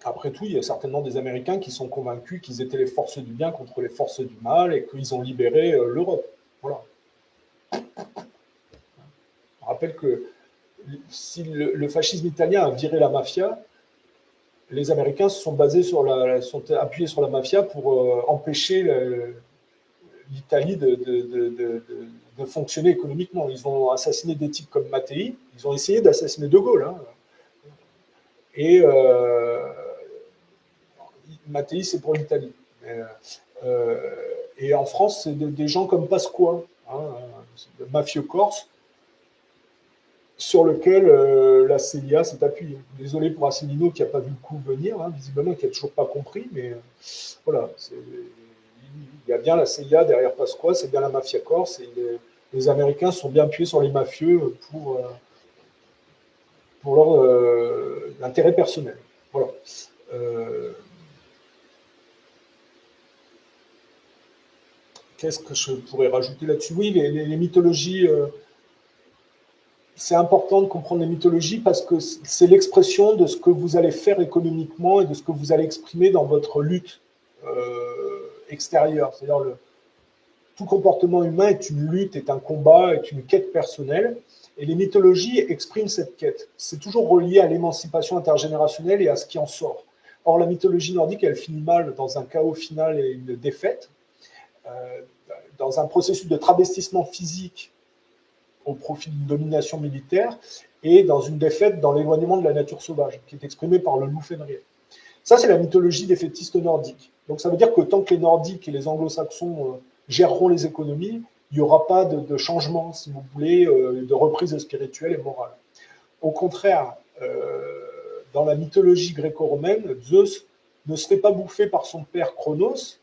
Speaker 1: Après tout, il y a certainement des Américains qui sont convaincus qu'ils étaient les forces du bien contre les forces du mal et qu'ils ont libéré l'Europe. Voilà. Je rappelle que si le fascisme italien a viré la mafia, les Américains sont appuyés sur la mafia pour empêcher l'Italie de fonctionner économiquement. Ils ont assassiné des types comme Mattei, ils ont essayé d'assassiner De Gaulle. Hein. Et Mattei, c'est pour l'Italie. Et en France, c'est des gens comme Pasqua, hein, le mafieux corse, sur lequel la CIA s'est appuyée. Désolé pour Asselineau qui n'a pas vu le coup venir, hein, visiblement qui n'a toujours pas compris, mais voilà, il y a bien la CIA derrière Pasqua, c'est bien la mafia corse, et les Américains sont bien appuyés sur les mafieux pour leur intérêt personnel. Voilà. Qu'est-ce que je pourrais rajouter là-dessus? Oui, les mythologies, c'est important de comprendre les mythologies parce que c'est l'expression de ce que vous allez faire économiquement et de ce que vous allez exprimer dans votre lutte extérieure. C'est-à-dire tout comportement humain est une lutte, est un combat, est une quête personnelle. Et les mythologies expriment cette quête. C'est toujours relié à l'émancipation intergénérationnelle et à ce qui en sort. Or, la mythologie nordique, elle finit mal dans un chaos final et une défaite, dans un processus de travestissement physique au profit d'une domination militaire et dans une défaite dans l'éloignement de la nature sauvage, qui est exprimée par le loup Fenrir. Ça, c'est la mythologie défaitiste nordique. Donc, ça veut dire que tant que les Nordiques et les Anglo-Saxons géreront les économies, il n'y aura pas de changement, si vous voulez, de reprise spirituelle et morale. Au contraire, dans la mythologie gréco-romaine, Zeus ne se fait pas bouffer par son père Cronos,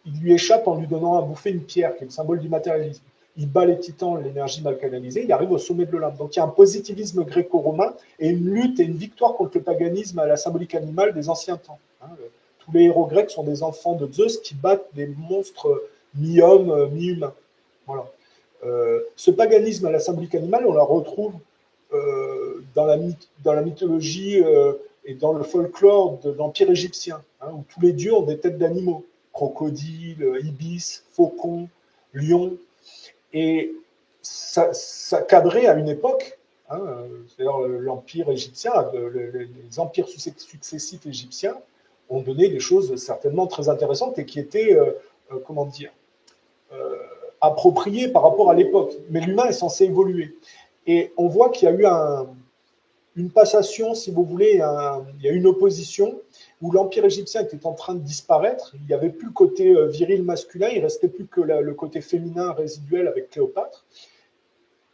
Speaker 1: il lui échappe en lui donnant à bouffer une pierre, qui est le symbole du matérialisme. Il bat les titans, l'énergie mal canalisée, il arrive au sommet de l'Olympe. Donc il y a un positivisme gréco-romain et une lutte et une victoire contre le paganisme à la symbolique animale des anciens temps. Tous les héros grecs sont des enfants de Zeus qui battent des monstres mi-hommes, mi-humains. Voilà. Ce paganisme à la symbolique animale, on la retrouve dans la mythologie et dans le folklore de l'Empire égyptien, où tous les dieux ont des têtes d'animaux. Crocodile, ibis, faucon, lion. Et ça cadrait à une époque, c'est-à-dire l'Empire égyptien, les empires successifs égyptiens ont donné des choses certainement très intéressantes et qui étaient, comment dire, appropriées par rapport à l'époque. Mais l'humain est censé évoluer. Et on voit qu'il y a eu une passation, si vous voulez, il y a eu une opposition où l'Empire égyptien était en train de disparaître. Il n'y avait plus le côté viril masculin, il ne restait plus que le côté féminin résiduel avec Cléopâtre.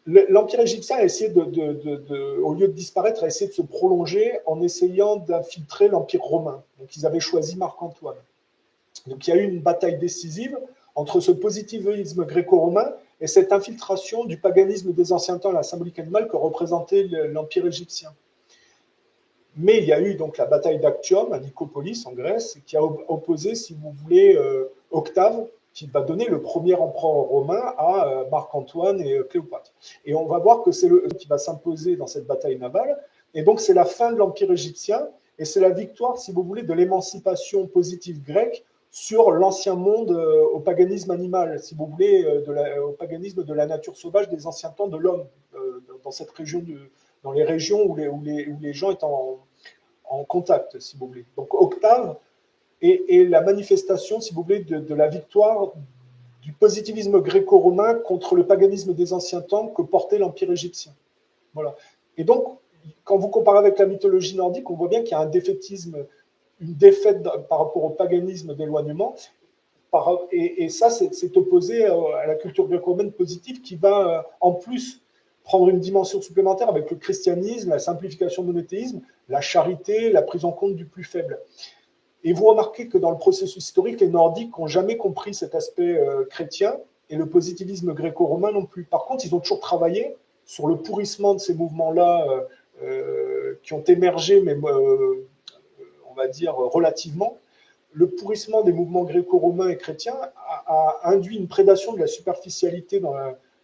Speaker 1: L'Empire égyptien a essayé au lieu de disparaître, a essayé de se prolonger en essayant d'infiltrer l'Empire romain. Donc ils avaient choisi Marc-Antoine. Donc il y a eu une bataille décisive entre ce positivisme gréco-romain et cette infiltration du paganisme des anciens temps à la symbolique animale que représentait l'Empire égyptien. Mais il y a eu donc la bataille d'Actium à Nicopolis en Grèce qui a opposé, si vous voulez, Octave, qui va donner le premier empereur romain à Marc-Antoine et Cléopâtre. Et on va voir que c'est le qui va s'imposer dans cette bataille navale. Et donc c'est la fin de l'Empire égyptien et c'est la victoire, si vous voulez, de l'émancipation positive grecque sur l'ancien monde au paganisme animal, si vous voulez, au paganisme de la nature sauvage des anciens temps de l'homme, dans cette région, dans les régions où les gens étaient en contact, si vous voulez. Donc Octave est la manifestation, si vous voulez, de la victoire du positivisme gréco-romain contre le paganisme des anciens temps que portait l'Empire égyptien. Voilà. Et donc, quand vous comparez avec la mythologie nordique, on voit bien qu'il y a un défaitisme, une défaite par rapport au paganisme d'éloignement, et ça, c'est opposé à la culture gréco-romaine positive qui va, en plus, prendre une dimension supplémentaire avec le christianisme, la simplification du monothéisme, la charité, la prise en compte du plus faible. Et vous remarquez que dans le processus historique, les Nordiques n'ont jamais compris cet aspect chrétien et le positivisme gréco-romain non plus. Par contre, ils ont toujours travaillé sur le pourrissement de ces mouvements-là qui ont émergé, mais on va dire relativement. Le pourrissement des mouvements gréco-romains et chrétiens a induit une prédation de la superficialité dans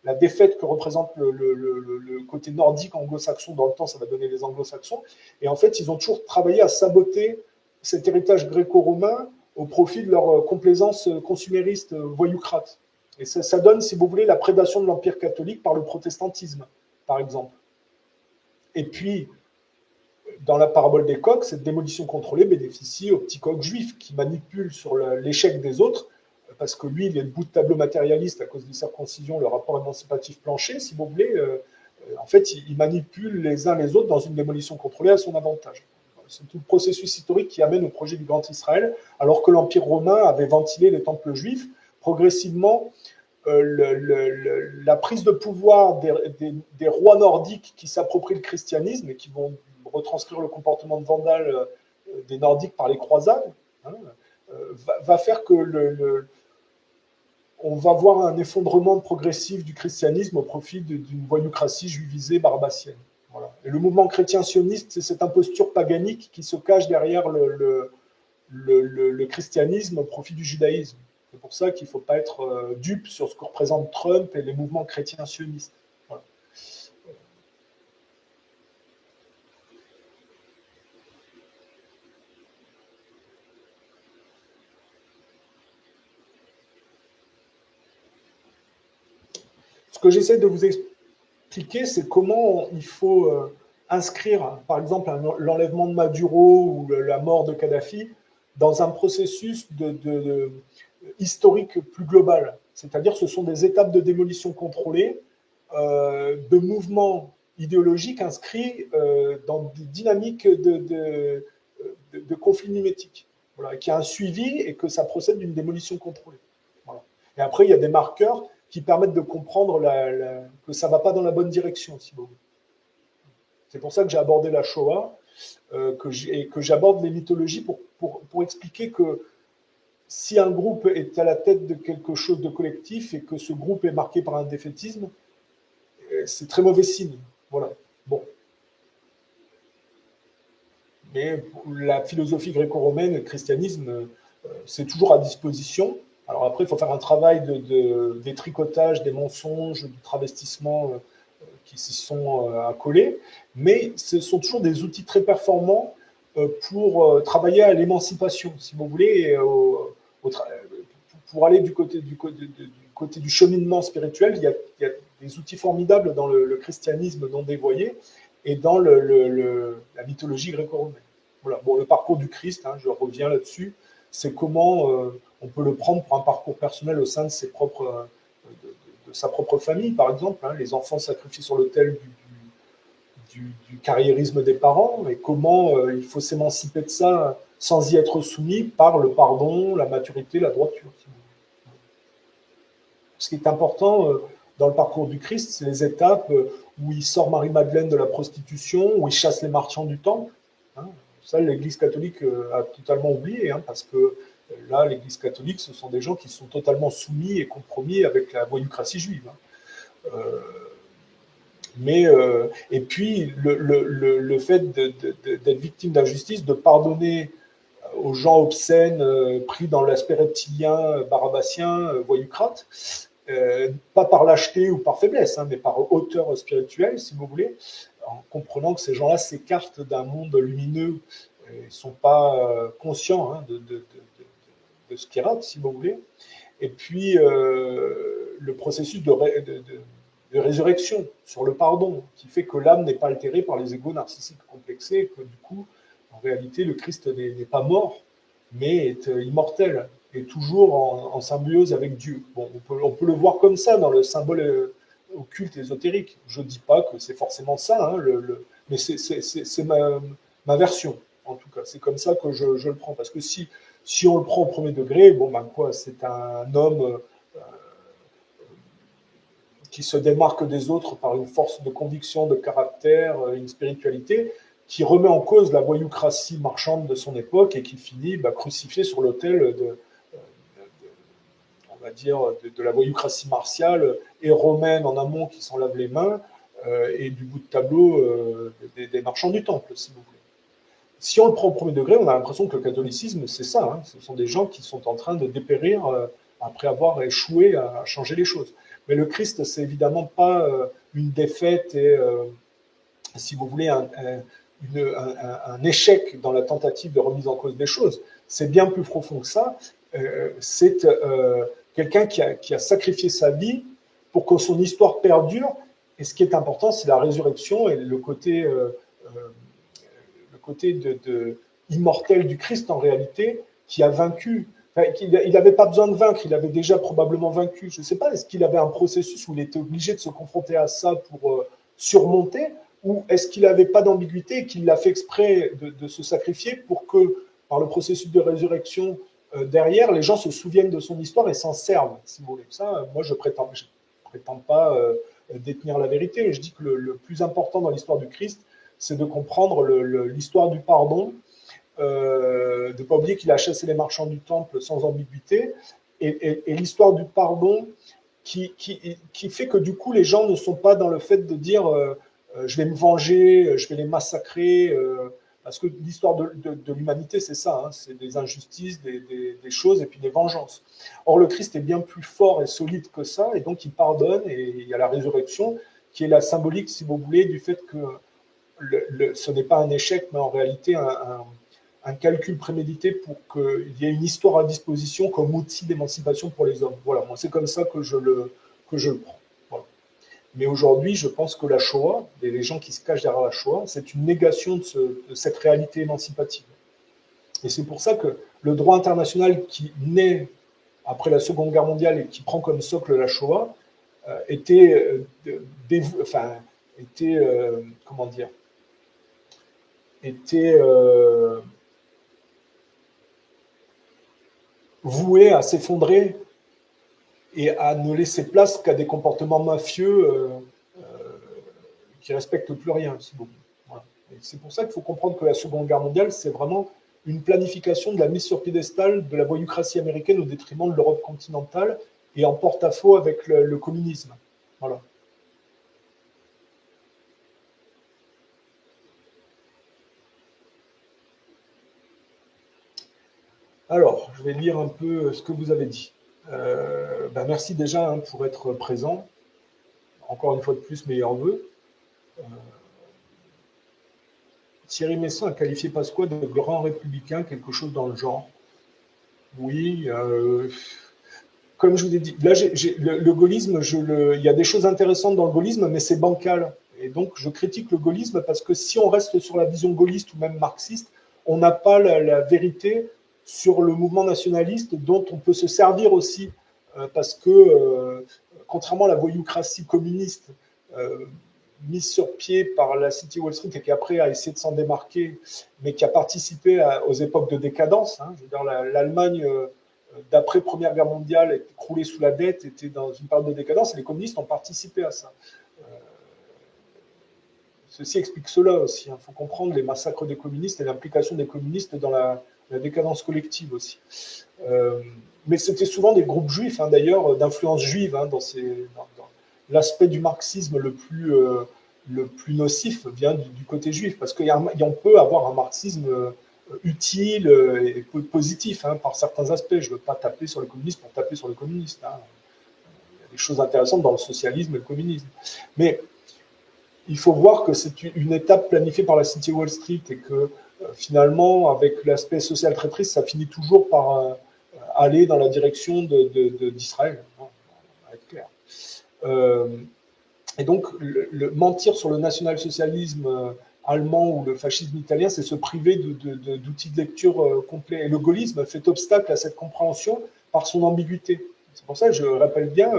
Speaker 1: la défaite que représente le côté nordique anglo-saxon. Dans le temps, ça va donner les anglo-saxons. Et en fait, ils ont toujours travaillé à saboter cet héritage gréco-romain au profit de leur complaisance consumériste voyoucrate. Et ça donne, si vous voulez, la prédation de l'Empire catholique par le protestantisme, par exemple. Et puis, dans la parabole des coqs, cette démolition contrôlée bénéficie au petit coq juif qui manipule sur l'échec des autres, parce que lui, il est le bout de tableau matérialiste à cause des circoncisions, le rapport émancipatif plancher, si vous voulez. En fait, il manipule les uns les autres dans une démolition contrôlée à son avantage. C'est tout le processus historique qui amène au projet du Grand Israël, alors que l'Empire romain avait ventilé les temples juifs. Progressivement, la prise de pouvoir des rois nordiques qui s'approprient le christianisme et qui vont retranscrire le comportement de Vandale des Nordiques par les croisades, hein, va faire que on va voir un effondrement progressif du christianisme au profit d'une voyoucratie juivisée barbacienne. Voilà. Et le mouvement chrétien sioniste, c'est cette imposture paganique qui se cache derrière le christianisme au profit du judaïsme. C'est pour ça qu'il ne faut pas être dupe sur ce que représente Trump et les mouvements chrétiens sionistes. Voilà. Ce que j'essaie de vous expliquer, c'est comment il faut inscrire, par exemple, l'enlèvement de Maduro ou la mort de Kadhafi dans un processus historique plus global. C'est-à-dire ce sont des étapes de démolition contrôlée de mouvements idéologiques inscrits dans des dynamiques de conflits mimétiques. Voilà, qu'il y a un suivi et que ça procède d'une démolition contrôlée. Voilà. Et après, il y a des marqueurs qui permettent de comprendre que ça ne va pas dans la bonne direction, si vous voulez. C'est pour ça que j'ai abordé la Shoah, que j'aborde les mythologies pour expliquer que si un groupe est à la tête de quelque chose de collectif et que ce groupe est marqué par un défaitisme, c'est très mauvais signe. Voilà. Bon. Mais la philosophie gréco-romaine, le christianisme, c'est toujours à disposition. Alors après, il faut faire un travail de détricotage des mensonges, du travestissement qui s'y sont accolés, mais ce sont toujours des outils très performants pour travailler à l'émancipation, si vous voulez, pour aller du côté du cheminement spirituel. Il y a des outils formidables dans le christianisme non dévoyé et dans la mythologie gréco-romaine. Voilà. Bon, le parcours du Christ, hein, je reviens là-dessus, c'est comment on peut le prendre pour un parcours personnel au sein de sa propre famille, par exemple, hein, les enfants sacrifiés sur l'autel du carriérisme des parents, et comment il faut s'émanciper de ça sans y être soumis par le pardon, la maturité, la droiture. Ce qui est important dans le parcours du Christ, c'est les étapes où il sort Marie-Madeleine de la prostitution, où il chasse les marchands du temple. Hein. Ça, l'Église catholique a totalement oublié, hein, parce que là, l'Église catholique, ce sont des gens qui sont totalement soumis et compromis avec la voyoucratie juive. Hein. Et puis, le fait d'être victime d'injustice, de pardonner aux gens obscènes pris dans l'aspect reptilien, barabbasien, voyoucrate, pas par lâcheté ou par faiblesse, hein, mais par hauteur spirituelle, si vous voulez, en comprenant que ces gens-là s'écartent d'un monde lumineux, ils ne sont pas conscients hein, de ce qu'ils ratent, si vous voulez. Et puis, le processus de résurrection sur le pardon, qui fait que l'âme n'est pas altérée par les égos narcissiques complexés, et que du coup, en réalité, le Christ n'est pas mort, mais est immortel, et toujours en symbiose avec Dieu. Bon, on peut le voir comme ça dans le symbole occulte ésotérique. Je ne dis pas que c'est forcément ça, hein, mais c'est ma version, en tout cas. C'est comme ça que je le prends. Parce que si on le prend au premier degré, bon, ben quoi, c'est un homme qui se démarque des autres par une force de conviction, de caractère, une spiritualité, qui remet en cause la voyoucratie marchande de son époque et qui finit crucifié sur l'autel on va dire, de la voyoucratie martiale et romaine en amont qui s'en lave les mains et du bout de tableau des marchands du temple, si vous voulez. Si on le prend au premier degré, on a l'impression que le catholicisme, c'est ça. Hein, ce sont des gens qui sont en train de dépérir après avoir échoué à changer les choses. Mais le Christ, c'est évidemment pas une défaite et, si vous voulez, un échec dans la tentative de remise en cause des choses. C'est bien plus profond que ça. C'est quelqu'un qui a sacrifié sa vie pour que son histoire perdure. Et ce qui est important, c'est la résurrection et le côté immortel du Christ, en réalité, qui a vaincu. Enfin, il n'avait pas besoin de vaincre, il avait déjà probablement vaincu. Je ne sais pas, est-ce qu'il avait un processus où il était obligé de se confronter à ça pour surmonter, ou est-ce qu'il n'avait pas d'ambiguïté et qu'il l'a fait exprès de se sacrifier pour que, par le processus de résurrection derrière, les gens se souviennent de son histoire et s'en servent, si vous voulez. Ça, moi, je prétends pas détenir la vérité. Je dis que le plus important dans l'histoire du Christ, c'est de comprendre l'histoire du pardon, de ne pas oublier qu'il a chassé les marchands du temple sans ambiguïté, et l'histoire du pardon qui fait que du coup les gens ne sont pas dans le fait de dire je vais me venger, je vais les massacrer, parce que l'histoire de l'humanité c'est ça, hein, c'est des injustices, des choses et puis des vengeances. Or le Christ est bien plus fort et solide que ça, et donc il pardonne, et il y a la résurrection qui est la symbolique, si vous voulez, du fait que ce n'est pas un échec, mais en réalité un calcul prémédité pour qu'il y ait une histoire à disposition comme outil d'émancipation pour les hommes. Voilà, moi c'est comme ça que je le prends. Voilà. Mais aujourd'hui, je pense que la Shoah, et les gens qui se cachent derrière la Shoah, c'est une négation de cette réalité émancipative. Et c'est pour ça que le droit international qui naît après la Seconde Guerre mondiale et qui prend comme socle la Shoah était comment dire, était voué à s'effondrer et à ne laisser place qu'à des comportements mafieux qui ne respectent plus rien. Voilà. C'est pour ça qu'il faut comprendre que la Seconde Guerre mondiale, c'est vraiment une planification de la mise sur piédestal de la voyoucratie américaine au détriment de l'Europe continentale et en porte-à-faux avec le communisme. Voilà. Alors, je vais lire un peu ce que vous avez dit. Merci déjà pour être présent. Encore une fois de plus, meilleurs vœux. Thierry Messon a qualifié Pasqua de grand républicain, quelque chose dans le genre. Oui, comme je vous ai dit, là, le gaullisme, il y a des choses intéressantes dans le gaullisme, mais c'est bancal. Et donc, je critique le gaullisme parce que si on reste sur la vision gaulliste ou même marxiste, on n'a pas la vérité sur le mouvement nationaliste dont on peut se servir aussi, parce que, contrairement à la voyoucratie communiste mise sur pied par la City Wall Street et qui après a essayé de s'en démarquer, mais qui a participé aux époques de décadence, hein, je veux dire, l'Allemagne d'après Première Guerre mondiale, écroulée sous la dette, était dans une période de décadence, et les communistes ont participé à ça. Ceci explique cela aussi. Il faut comprendre les massacres des communistes et l'implication des communistes dans la décadence collective aussi. Mais c'était souvent des groupes juifs, hein, d'ailleurs, d'influence juive, hein, dans l'aspect du marxisme le plus nocif vient du côté juif, parce qu'on peut avoir un marxisme utile et positif, hein, par certains aspects. Je ne veux pas taper sur les communistes pour taper sur les communistes. Hein. Il y a des choses intéressantes dans le socialisme et le communisme. Mais il faut voir que c'est une étape planifiée par la City Wall Street et que finalement, avec l'aspect social très triste, ça finit toujours par aller dans la direction d'Israël. On va être clair. Et donc, mentir sur le national-socialisme allemand ou le fascisme italien, c'est se priver d'outils de lecture complets. Et le gaullisme fait obstacle à cette compréhension par son ambiguïté. C'est pour ça que je rappelle bien,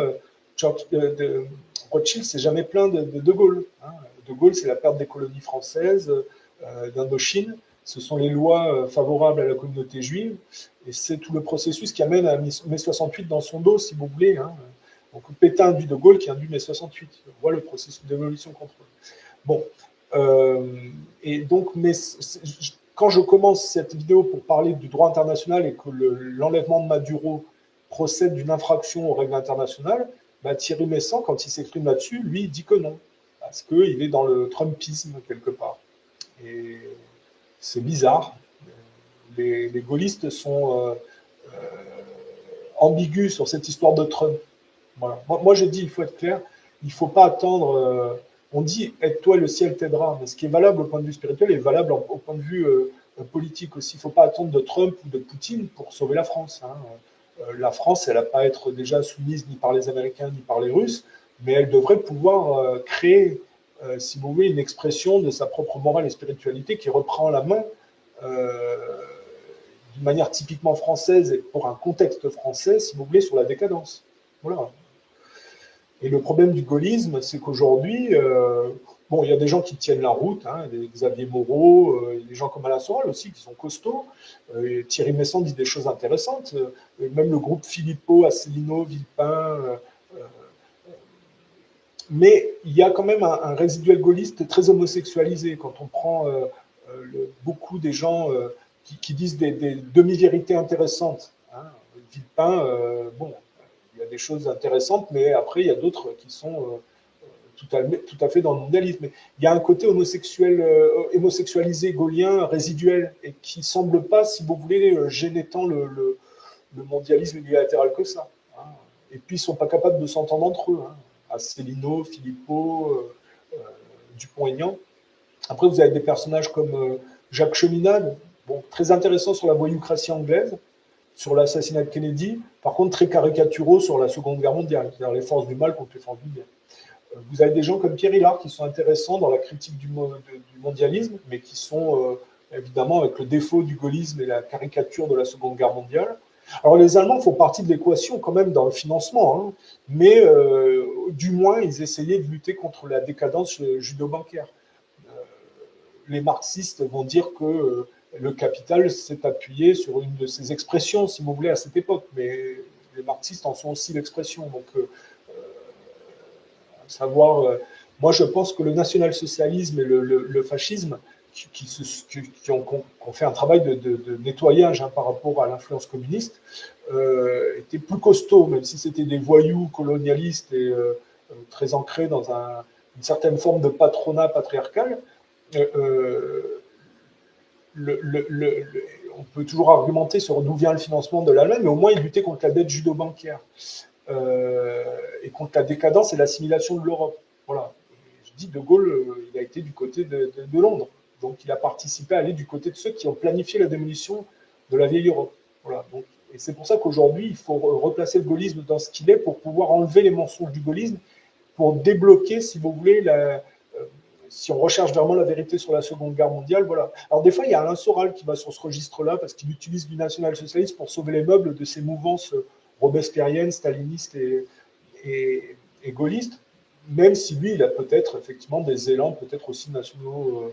Speaker 1: Rothschild s'est jamais plaint de Gaulle. Hein. De Gaulle, c'est la perte des colonies françaises d'Indochine. Ce sont les lois favorables à la communauté juive. Et c'est tout le processus qui amène à mai 68 dans son dos, si vous voulez. Hein. Donc Pétain induit de Gaulle qui induit mai 68. On voit le processus d'évolution contre eux. Bon. Et donc, quand je commence cette vidéo pour parler du droit international et que l'enlèvement de Maduro procède d'une infraction aux règles internationales, Thierry Messon, quand il s'exprime là-dessus, lui, il dit que non. Parce qu'il est dans le Trumpisme, quelque part. Et c'est bizarre. Les gaullistes sont ambigus sur cette histoire de Trump. Voilà. Moi, je dis, il faut être clair, il ne faut pas attendre. On dit aide-toi, le ciel t'aidera. Mais ce qui est valable au point de vue spirituel est valable au point de vue politique aussi. Il ne faut pas attendre de Trump ou de Poutine pour sauver la France. Hein. La France, elle n'a pas à être déjà soumise ni par les Américains ni par les Russes, mais elle devrait pouvoir créer, si vous voulez, une expression de sa propre morale et spiritualité qui reprend la main d'une manière typiquement française et pour un contexte français, si vous voulez, sur la décadence. Voilà. Et le problème du gaullisme, c'est qu'aujourd'hui, Bon, il y a des gens qui tiennent la route, hein, des Xavier Moreau, des gens comme Alain Soral aussi, qui sont costauds. Thierry Messant dit des choses intéressantes. Même le groupe Philippot, Asselineau, Villepin. Mais il y a quand même un résiduel gaulliste très homosexualisé. Quand on prend beaucoup des gens qui disent des demi-vérités intéressantes. Hein. Villepin, bon, il y a des choses intéressantes, mais après, il y a d'autres qui sont tout à fait dans le mondialisme. Mais il y a un côté homosexualisé gaullien résiduel et qui ne semble pas, si vous voulez, gêner tant le mondialisme unilatéral que ça. Hein. Et puis, ils ne sont pas capables de s'entendre entre eux. Hein. Asselineau, Philippot, Dupont-Aignan. Après, vous avez des personnages comme Jacques Cheminade, bon, très intéressant sur la voyoucratie anglaise, sur l'assassinat de Kennedy, par contre très caricaturaux sur la Seconde Guerre mondiale, c'est-à-dire les forces du mal contre les forces du bien. Vous avez des gens comme Pierre Hillard qui sont intéressants dans la critique du mondialisme, mais qui sont évidemment avec le défaut du gaullisme et la caricature de la Seconde Guerre mondiale. Alors les Allemands font partie de l'équation quand même dans le financement, hein, mais du moins ils essayaient de lutter contre la décadence judo-bancaire. Les marxistes vont dire que le capital s'est appuyé sur une de ces expressions, si vous voulez, à cette époque, mais les marxistes en sont aussi l'expression. Donc, moi je pense que le national-socialisme et le fascisme, qui ont fait un travail de nettoyage par rapport à l'influence communiste, étaient plus costauds, même si c'était des voyous colonialistes et très ancrés dans une certaine forme de patronat patriarcal. On peut toujours argumenter sur d'où vient le financement de l'Allemagne, mais au moins il luttait contre la dette judo-bancaire et contre la décadence et l'assimilation de l'Europe. Voilà. Je dis De Gaulle, il a été du côté de Londres, donc il a participé à aller du côté de ceux qui ont planifié la démolition de la vieille Europe. Voilà. Donc, et c'est pour ça qu'aujourd'hui, il faut replacer le gaullisme dans ce qu'il est pour pouvoir enlever les mensonges du gaullisme, pour débloquer, si vous voulez, si on recherche vraiment la vérité sur la Seconde Guerre mondiale, voilà. Alors des fois, il y a Alain Soral qui va sur ce registre-là parce qu'il utilise du national-socialisme pour sauver les meubles de ces mouvances robespierriennes, stalinistes et gaullistes, même si lui, il a peut-être effectivement des élans, peut-être aussi nationaux,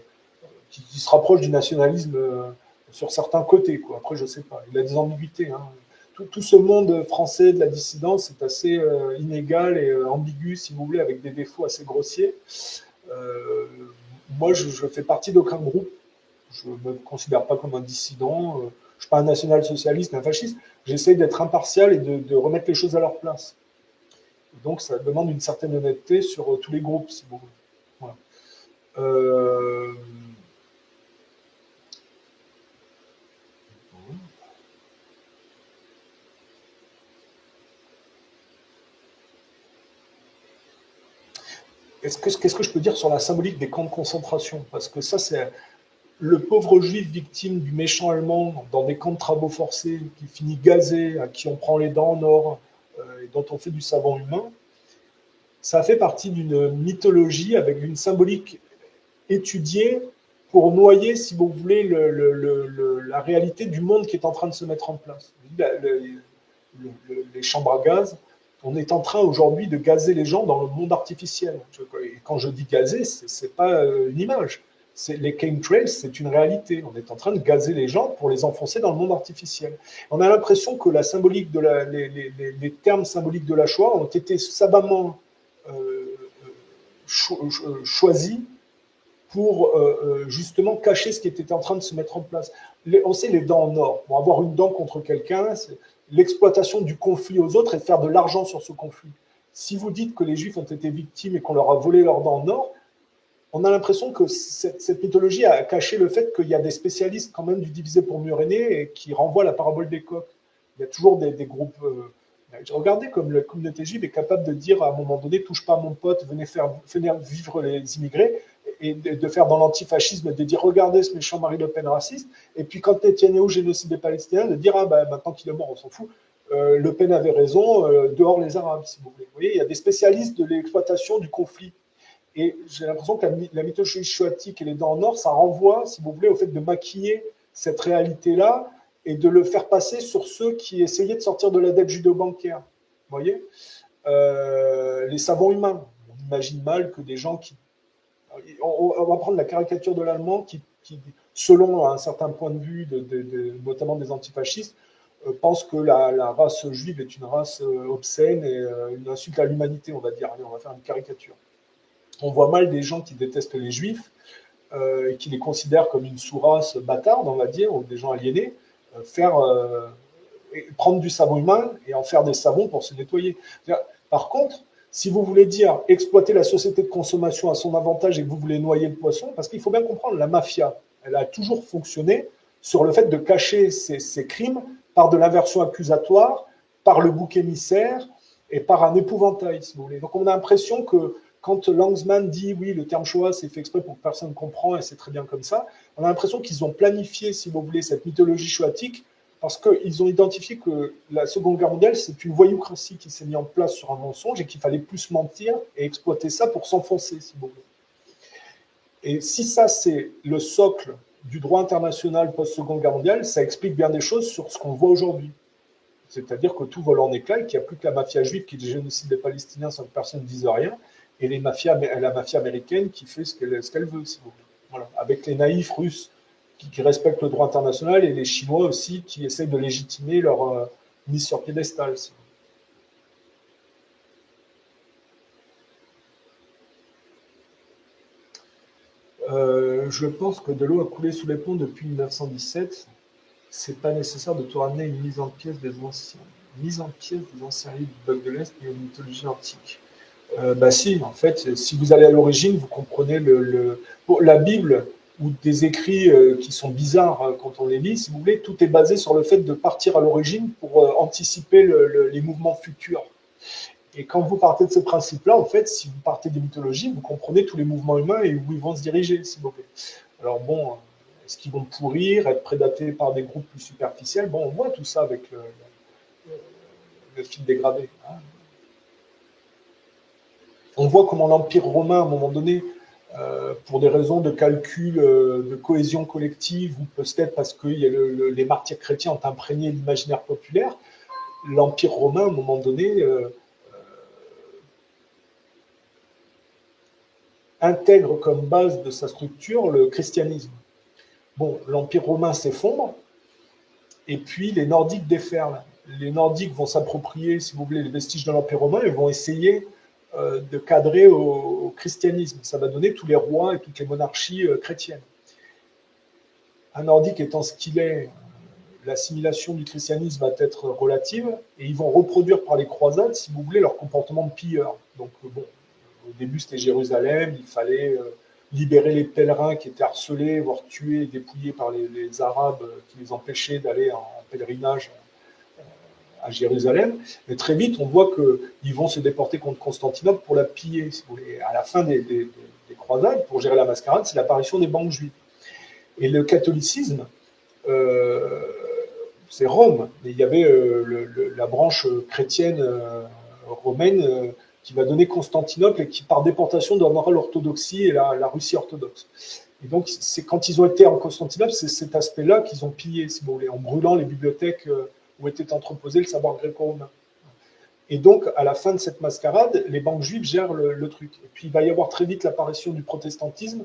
Speaker 1: qui se rapprochent du nationalisme sur certains côtés, quoi. Après, je ne sais pas. Il a des ambiguïtés. Hein. Tout ce monde français de la dissidence est assez inégal et ambigu, si vous voulez, avec des défauts assez grossiers. Moi, je fais partie d'aucun groupe. Je ne me considère pas comme un dissident. Je ne suis pas un national-socialiste, un fasciste. J'essaie d'être impartial et de remettre les choses à leur place. Et donc, ça demande une certaine honnêteté sur tous les groupes, si vous voulez. Voilà. Qu'est-ce que je peux dire sur la symbolique des camps de concentration? Parce que ça, c'est le pauvre juif victime du méchant allemand dans des camps de travaux forcés, qui finit gazé, à qui on prend les dents en or, et dont on fait du savon humain. Ça fait partie d'une mythologie avec une symbolique étudiée pour noyer, si vous voulez, la réalité du monde qui est en train de se mettre en place. Les chambres à gaz, on est en train aujourd'hui de gazer les gens dans le monde artificiel. Et quand je dis gazer, ce n'est pas une image. Les chemtrails, c'est une réalité. On est en train de gazer les gens pour les enfoncer dans le monde artificiel. On a l'impression que la symbolique les termes symboliques de la Shoah ont été savamment choisis pour justement cacher ce qui était en train de se mettre en place. On sait les dents en or. Pour avoir une dent contre quelqu'un, c'est l'exploitation du conflit aux autres et faire de l'argent sur ce conflit. Si vous dites que les Juifs ont été victimes et qu'on leur a volé leurs dents en or, on a l'impression que cette mythologie a caché le fait qu'il y a des spécialistes quand même du divisé pour mieux régner et qui renvoient à la parabole des coqs. Il y a toujours des groupes... regardez comme la communauté juive est capable de dire à un moment donné, touche pas à mon pote, venez vivre les immigrés, et de faire dans l'antifascisme, de dire regardez ce méchant Marie Le Pen raciste, et puis quand Netanyahou génocide des Palestiniens, de dire ah ben maintenant qu'il est mort, on s'en fout, Le Pen avait raison, dehors les Arabes, si vous voulez. Vous voyez, il y a des spécialistes de l'exploitation du conflit. Et j'ai l'impression que la mythologie choatique et les dents en or, ça renvoie, si vous voulez, au fait de maquiller cette réalité-là et de le faire passer sur ceux qui essayaient de sortir de la dette judo-bancaire. Vous voyez, les savants humains. On imagine mal que des gens qui On va prendre la caricature de l'allemand qui, selon un certain point de vue, notamment des antifascistes, pense que la race juive est une race obscène et une insulte à l'humanité, on va dire. Allez, on va faire une caricature. On voit mal des gens qui détestent les juifs et qui les considèrent comme une sous-race bâtarde, on va dire, ou des gens aliénés, prendre du savon humain et en faire des savons pour se nettoyer. Par contre, si vous voulez dire exploiter la société de consommation à son avantage et que vous voulez noyer le poisson, parce qu'il faut bien comprendre, la mafia, elle a toujours fonctionné sur le fait de cacher ses crimes par de l'inversion accusatoire, par le bouc émissaire et par un épouvantail, si vous voulez. Donc on a l'impression que quand Lanzmann dit oui, le terme Shoah, c'est fait exprès pour que personne ne comprend et c'est très bien comme ça, on a l'impression qu'ils ont planifié, si vous voulez, cette mythologie shoatique parce qu'ils ont identifié que la Seconde Guerre mondiale, c'est une voyoucratie qui s'est mise en place sur un mensonge et qu'il fallait plus mentir et exploiter ça pour s'enfoncer, si vous voulez. Et si ça, c'est le socle du droit international post-Seconde Guerre mondiale, ça explique bien des choses sur ce qu'on voit aujourd'hui. C'est-à-dire que tout vole en éclats et qu'il n'y a plus que la mafia juive qui génocide les Palestiniens sans que personne ne dise rien, et la mafia américaine qui fait ce qu'elle veut, si vous voulez. Voilà. Avec les naïfs russes qui respectent le droit international et les Chinois aussi qui essayent de légitimer leur mise sur piédestal. Si je pense que de l'eau a coulé sous les ponts depuis 1917. C'est pas nécessaire de tout ramener une mise en pièce des anciens. Mise en pièce des anciens livres du bloc de l'Est et aux mythologies antiques. Bah si, en fait, si vous allez à l'origine, vous comprenez la Bible ou des écrits qui sont bizarres quand on les lit, si vous voulez, tout est basé sur le fait de partir à l'origine pour anticiper les mouvements futurs. Et quand vous partez de ce principe-là, en fait, si vous partez des mythologies, vous comprenez tous les mouvements humains et où ils vont se diriger, s'il vous plaît. Alors bon, est-ce qu'ils vont pourrir, être prédatés par des groupes plus superficiels? Bon, on voit tout ça avec le fil dégradé. Hein. On voit comment l'Empire romain, à un moment donné, pour des raisons de calcul, de cohésion collective, ou peut-être parce que les martyrs chrétiens ont imprégné l'imaginaire populaire, l'Empire romain, à un moment donné, intègre comme base de sa structure le christianisme. Bon, l'Empire romain s'effondre, et puis les Nordiques déferlent. Les Nordiques vont s'approprier, si vous voulez, les vestiges de l'Empire romain et vont essayer de cadrer au christianisme. Ça va donner tous les rois et toutes les monarchies chrétiennes. Un Nordique étant ce qu'il est, l'assimilation du christianisme va être relative et ils vont reproduire par les croisades, si vous voulez, leur comportement de pilleurs. Donc, bon, au début, c'était Jérusalem, il fallait libérer les pèlerins qui étaient harcelés, voire tués et dépouillés par les Arabes qui les empêchaient d'aller en pèlerinage à Jérusalem. Mais très vite, on voit qu'ils vont se déporter contre Constantinople pour la piller. Si vous voulez. À la fin des croisades, pour gérer la mascarade, c'est l'apparition des banques juives. Et le catholicisme, c'est Rome, mais il y avait la branche chrétienne romaine qui va donner Constantinople et qui, par déportation, donnera l'orthodoxie et la Russie orthodoxe. Et donc, c'est quand ils ont été en Constantinople, c'est cet aspect-là qu'ils ont pillé, si vous voulez, en brûlant les bibliothèques où était entreposé le savoir gréco-romain. Et donc, à la fin de cette mascarade, les banques juives gèrent le truc. Et puis, il va y avoir très vite l'apparition du protestantisme,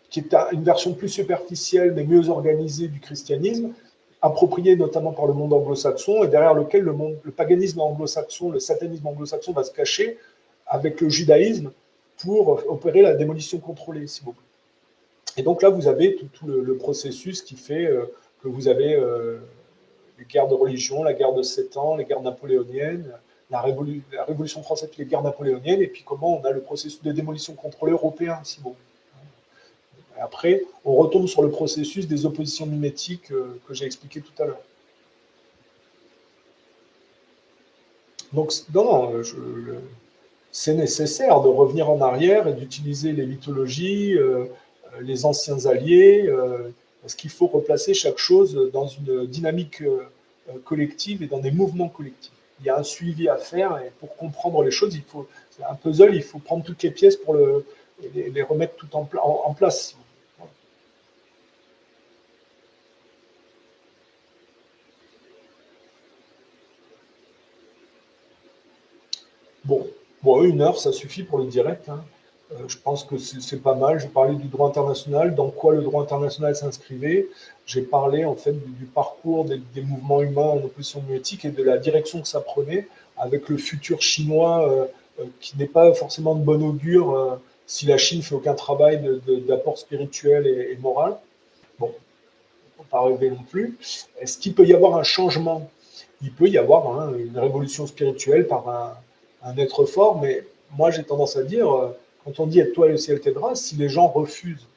Speaker 1: qui est une version plus superficielle, mais mieux organisée du christianisme, approprié notamment par le monde anglo-saxon, et derrière lequel le paganisme anglo-saxon, le satanisme anglo-saxon va se cacher avec le judaïsme pour opérer la démolition contrôlée, si vous voulez. Et donc là, vous avez tout le processus qui fait que vous avez les guerres de religion, la guerre de 7 ans, les guerres napoléoniennes, la Révolution française, les guerres napoléoniennes, et puis comment on a le processus de démolition contrôlée européen, si vous voulez. Après, on retombe sur le processus des oppositions mimétiques que j'ai expliqué tout à l'heure. Donc, non, c'est nécessaire de revenir en arrière et d'utiliser les mythologies, les anciens alliés, parce qu'il faut replacer chaque chose dans une dynamique collective et dans des mouvements collectifs. Il y a un suivi à faire et pour comprendre les choses, c'est un puzzle, il faut prendre toutes les pièces pour les remettre toutes en place. Bon, 1 heure, ça suffit pour le direct. Hein. Je pense que c'est pas mal. J'ai parlé du droit international, dans quoi le droit international s'inscrivait. J'ai parlé en fait du parcours des mouvements humains en opposition bioéthique et de la direction que ça prenait avec le futur chinois qui n'est pas forcément de bon augure si la Chine fait aucun travail d'apport spirituel et moral. Bon, il ne faut pas rêver non plus. Est-ce qu'il peut y avoir un changement? Il peut y avoir une révolution spirituelle par un être fort, mais moi j'ai tendance à dire, quand on dit aide-toi et le ciel t'aidera, si les gens refusent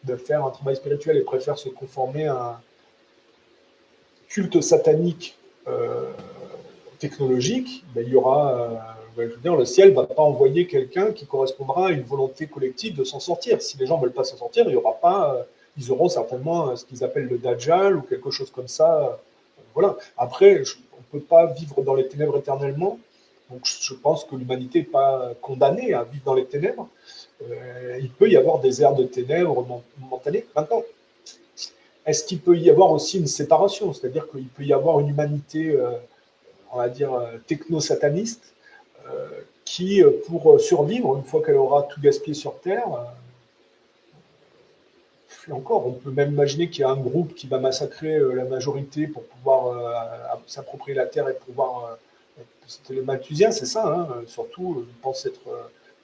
Speaker 1: de faire un travail spirituel et préfèrent se conformer à un culte satanique technologique, ben, il y aura, je veux dire, le ciel ne va pas envoyer quelqu'un qui correspondra à une volonté collective de s'en sortir. Si les gens ne veulent pas s'en sortir, il y aura pas, ils auront certainement ce qu'ils appellent le Dajjal ou quelque chose comme ça. Voilà. Après, on ne peut pas vivre dans les ténèbres éternellement. Donc, je pense que l'humanité n'est pas condamnée à vivre dans les ténèbres. Il peut y avoir des aires de ténèbres momentanées. Maintenant, est-ce qu'il peut y avoir aussi une séparation? C'est-à-dire qu'il peut y avoir une humanité, on va dire, techno-sataniste, qui, pour survivre, une fois qu'elle aura tout gaspillé sur Terre, et encore, on peut même imaginer qu'il y a un groupe qui va massacrer la majorité pour pouvoir s'approprier la Terre et pouvoir. C'était les Malthusiens, c'est ça, hein, surtout, ils pensent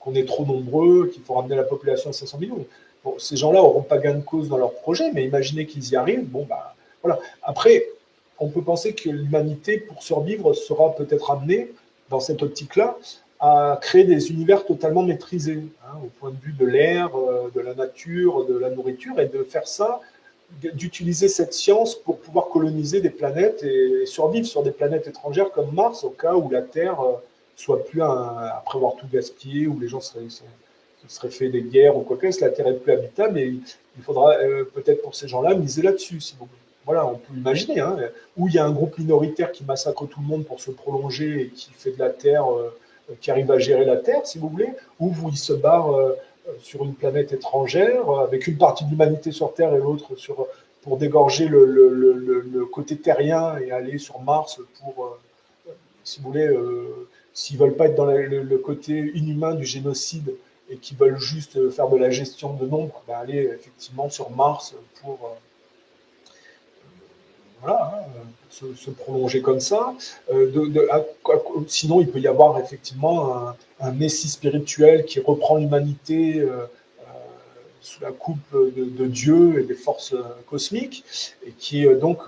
Speaker 1: qu'on est trop nombreux, qu'il faut ramener la population à 500 millions. Bon, ces gens-là n'auront pas gain de cause dans leur projet, mais imaginez qu'ils y arrivent. Bon, bah, voilà. Après, on peut penser que l'humanité, pour survivre, sera peut-être amenée, dans cette optique-là, à créer des univers totalement maîtrisés, hein, au point de vue de l'air, de la nature, de la nourriture, et de faire ça, d'utiliser cette science pour pouvoir coloniser des planètes et survivre sur des planètes étrangères comme Mars, au cas où la Terre soit plus, après avoir tout gaspillé, où les gens seraient fait des guerres ou quoi que ce soit, la Terre est plus habitable, et il faudra peut-être pour ces gens-là miser là-dessus, si vous voulez. Voilà, on peut imaginer, hein, où il y a un groupe minoritaire qui massacre tout le monde pour se prolonger et qui fait de la Terre, qui arrive à gérer la Terre, si vous voulez, ou où il se barre sur une planète étrangère, avec une partie de l'humanité sur Terre et l'autre pour dégorger le côté terrien et aller sur Mars pour, si vous voulez, s'ils ne veulent pas être dans le côté inhumain du génocide et qui veulent juste faire de la gestion de nombre, ben aller effectivement sur Mars pour voilà, hein, se prolonger comme ça. Sinon, il peut y avoir effectivement un messie spirituel qui reprend l'humanité sous la coupe de Dieu et des forces cosmiques, et qui donc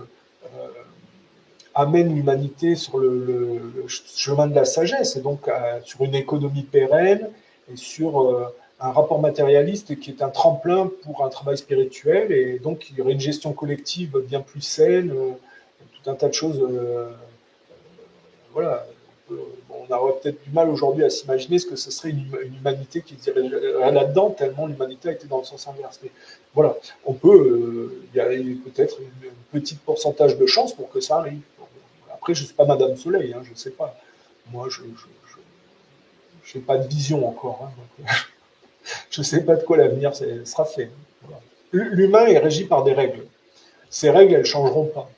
Speaker 1: amène l'humanité sur le chemin de la sagesse, et donc sur une économie pérenne et sur un rapport matérialiste qui est un tremplin pour un travail spirituel, et donc il y aurait une gestion collective bien plus saine, tout un tas de choses. Voilà. On aurait peut-être du mal aujourd'hui à s'imaginer ce que ce serait une humanité qui dirait là-dedans, tellement l'humanité a été dans le sens inverse. Mais voilà, on peut, il y a peut-être une petite pourcentage de chance pour que ça arrive. Après, je ne suis pas Madame Soleil, hein, je ne sais pas. Moi, je n'ai pas de vision encore. Hein, donc, je ne sais pas de quoi l'avenir sera fait. Voilà. L'humain est régi par des règles. Ces règles, elles ne changeront pas.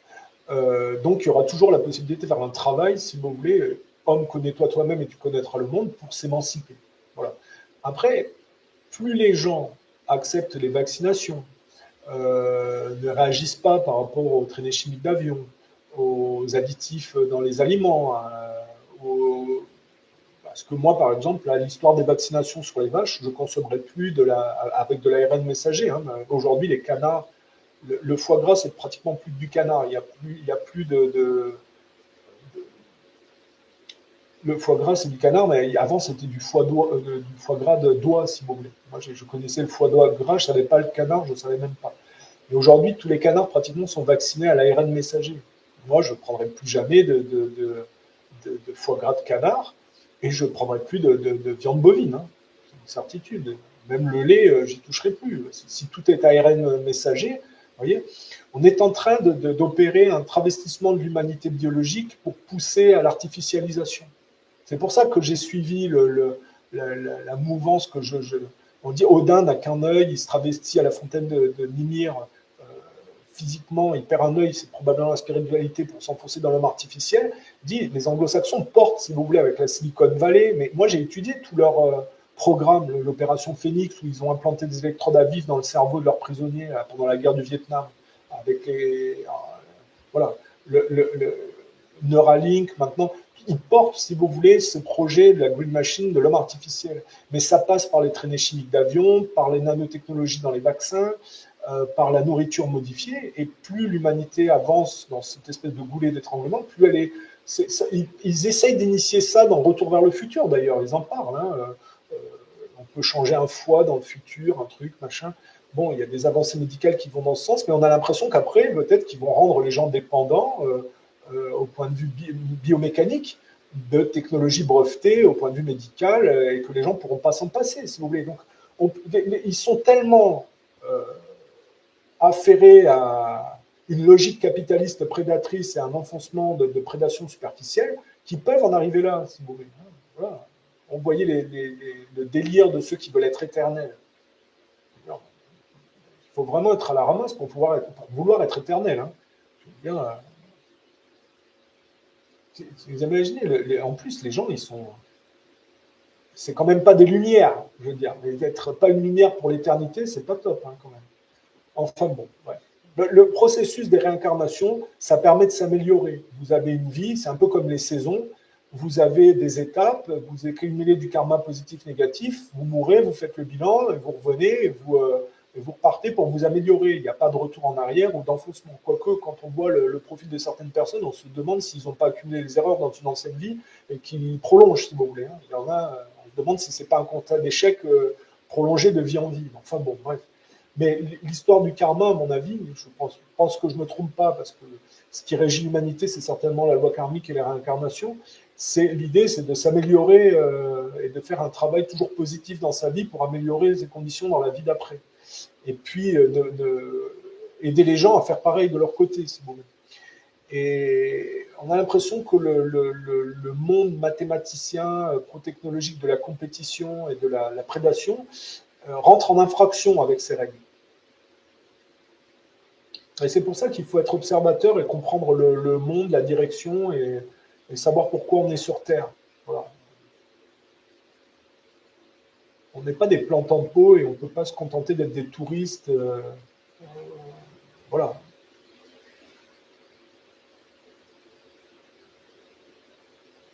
Speaker 1: Donc, il y aura toujours la possibilité de faire un travail, si vous voulez, homme, connais-toi toi-même et tu connaîtras le monde, pour s'émanciper. Voilà. Après, plus les gens acceptent les vaccinations, ne réagissent pas par rapport aux traînées chimiques d'avion, aux additifs dans les aliments, parce que moi, par exemple, l'histoire des vaccinations sur les vaches, je ne consommerai plus avec de l'ARN messager. Hein. Aujourd'hui, les canards, le foie gras, c'est pratiquement plus du canard. Il y a plus le foie gras, c'est du canard, mais avant, c'était du foie gras d'oie, si vous voulez. Moi, je connaissais le foie d'oie gras, je ne savais pas le canard, je ne savais même pas. Et aujourd'hui, tous les canards, pratiquement, sont vaccinés à l'ARN messager. Moi, je ne prendrai plus jamais de foie gras de canard, et je ne prendrai plus de viande bovine. Hein. C'est une certitude. Même le lait, j'y toucherai plus. Si tout est ARN messager, vous voyez, on est en train d'opérer un travestissement de l'humanité biologique pour pousser à l'artificialisation. C'est pour ça que j'ai suivi la mouvance que on dit Odin n'a qu'un œil, il se travestit à la fontaine de Mimir. Physiquement, il perd un œil, c'est probablement la spiritualité pour s'enfoncer dans l'homme artificiel. Dit, les anglo-saxons portent, si vous voulez, avec la Silicon Valley, mais moi j'ai étudié programme, l'opération Phoenix, où ils ont implanté des électrodes à vif dans le cerveau de leurs prisonniers pendant la guerre du Vietnam, avec voilà, le Neuralink maintenant, ils portent, si vous voulez, ce projet de la Green Machine, de l'homme artificiel. Mais ça passe par les traînées chimiques d'avion, par les nanotechnologies dans les vaccins, par la nourriture modifiée. Et plus l'humanité avance dans cette espèce de goulet d'étranglement, plus elle est. Ils essayent d'initier ça dans Retour vers le futur, d'ailleurs, ils en parlent. Hein. On peut changer un foie dans le futur, un truc, machin. Bon, il y a des avancées médicales qui vont dans ce sens, mais on a l'impression qu'après, peut-être qu'ils vont rendre les gens dépendants au point de vue biomécanique de technologies brevetées au point de vue médical et que les gens ne pourront pas s'en passer, si vous voulez. Donc, ils sont tellement affairés à une logique capitaliste prédatrice et un enfoncement de prédation superficielle qui peuvent en arriver là, si vous voulez. Voilà. On voyait le délire de ceux qui veulent être éternels. Il faut vraiment être à la ramasse pour vouloir être éternel. Hein. Je veux dire, vous imaginez, en plus, les gens, ils sont. C'est quand même pas des lumières, je veux dire. Mais d'être pas une lumière pour l'éternité, c'est pas top, hein, quand même. Enfin bon, ouais. Le processus des réincarnations, ça permet de s'améliorer. Vous avez une vie, c'est un peu comme les saisons. Vous avez des étapes, vous accumulez du karma positif, négatif, vous mourrez, vous faites le bilan, et vous revenez, et vous repartez pour vous améliorer. Il n'y a pas de retour en arrière ou d'enfoncement. Quoique, quand on voit le profil de certaines personnes, on se demande s'ils n'ont pas accumulé les erreurs dans une ancienne vie et qu'ils prolongent, si vous voulez. Hein. Il y en a, on se demande si ce n'est pas un constat d'échec prolongé de vie en vie. Enfin bon, bref. Mais l'histoire du karma, à mon avis, je pense que je ne me trompe pas, parce que ce qui régit l'humanité, c'est certainement la loi karmique et les réincarnations. L'idée, c'est de s'améliorer et de faire un travail toujours positif dans sa vie pour améliorer ses conditions dans la vie d'après. Et puis, aider les gens à faire pareil de leur côté, si vous voulez. Et on a l'impression que le monde mathématicien, pro-technologique de la compétition et de la prédation rentre en infraction avec ces règles. Et c'est pour ça qu'il faut être observateur et comprendre le monde, la direction et savoir pourquoi on est sur Terre. Voilà. On n'est pas des plantants de peau et on ne peut pas se contenter d'être des touristes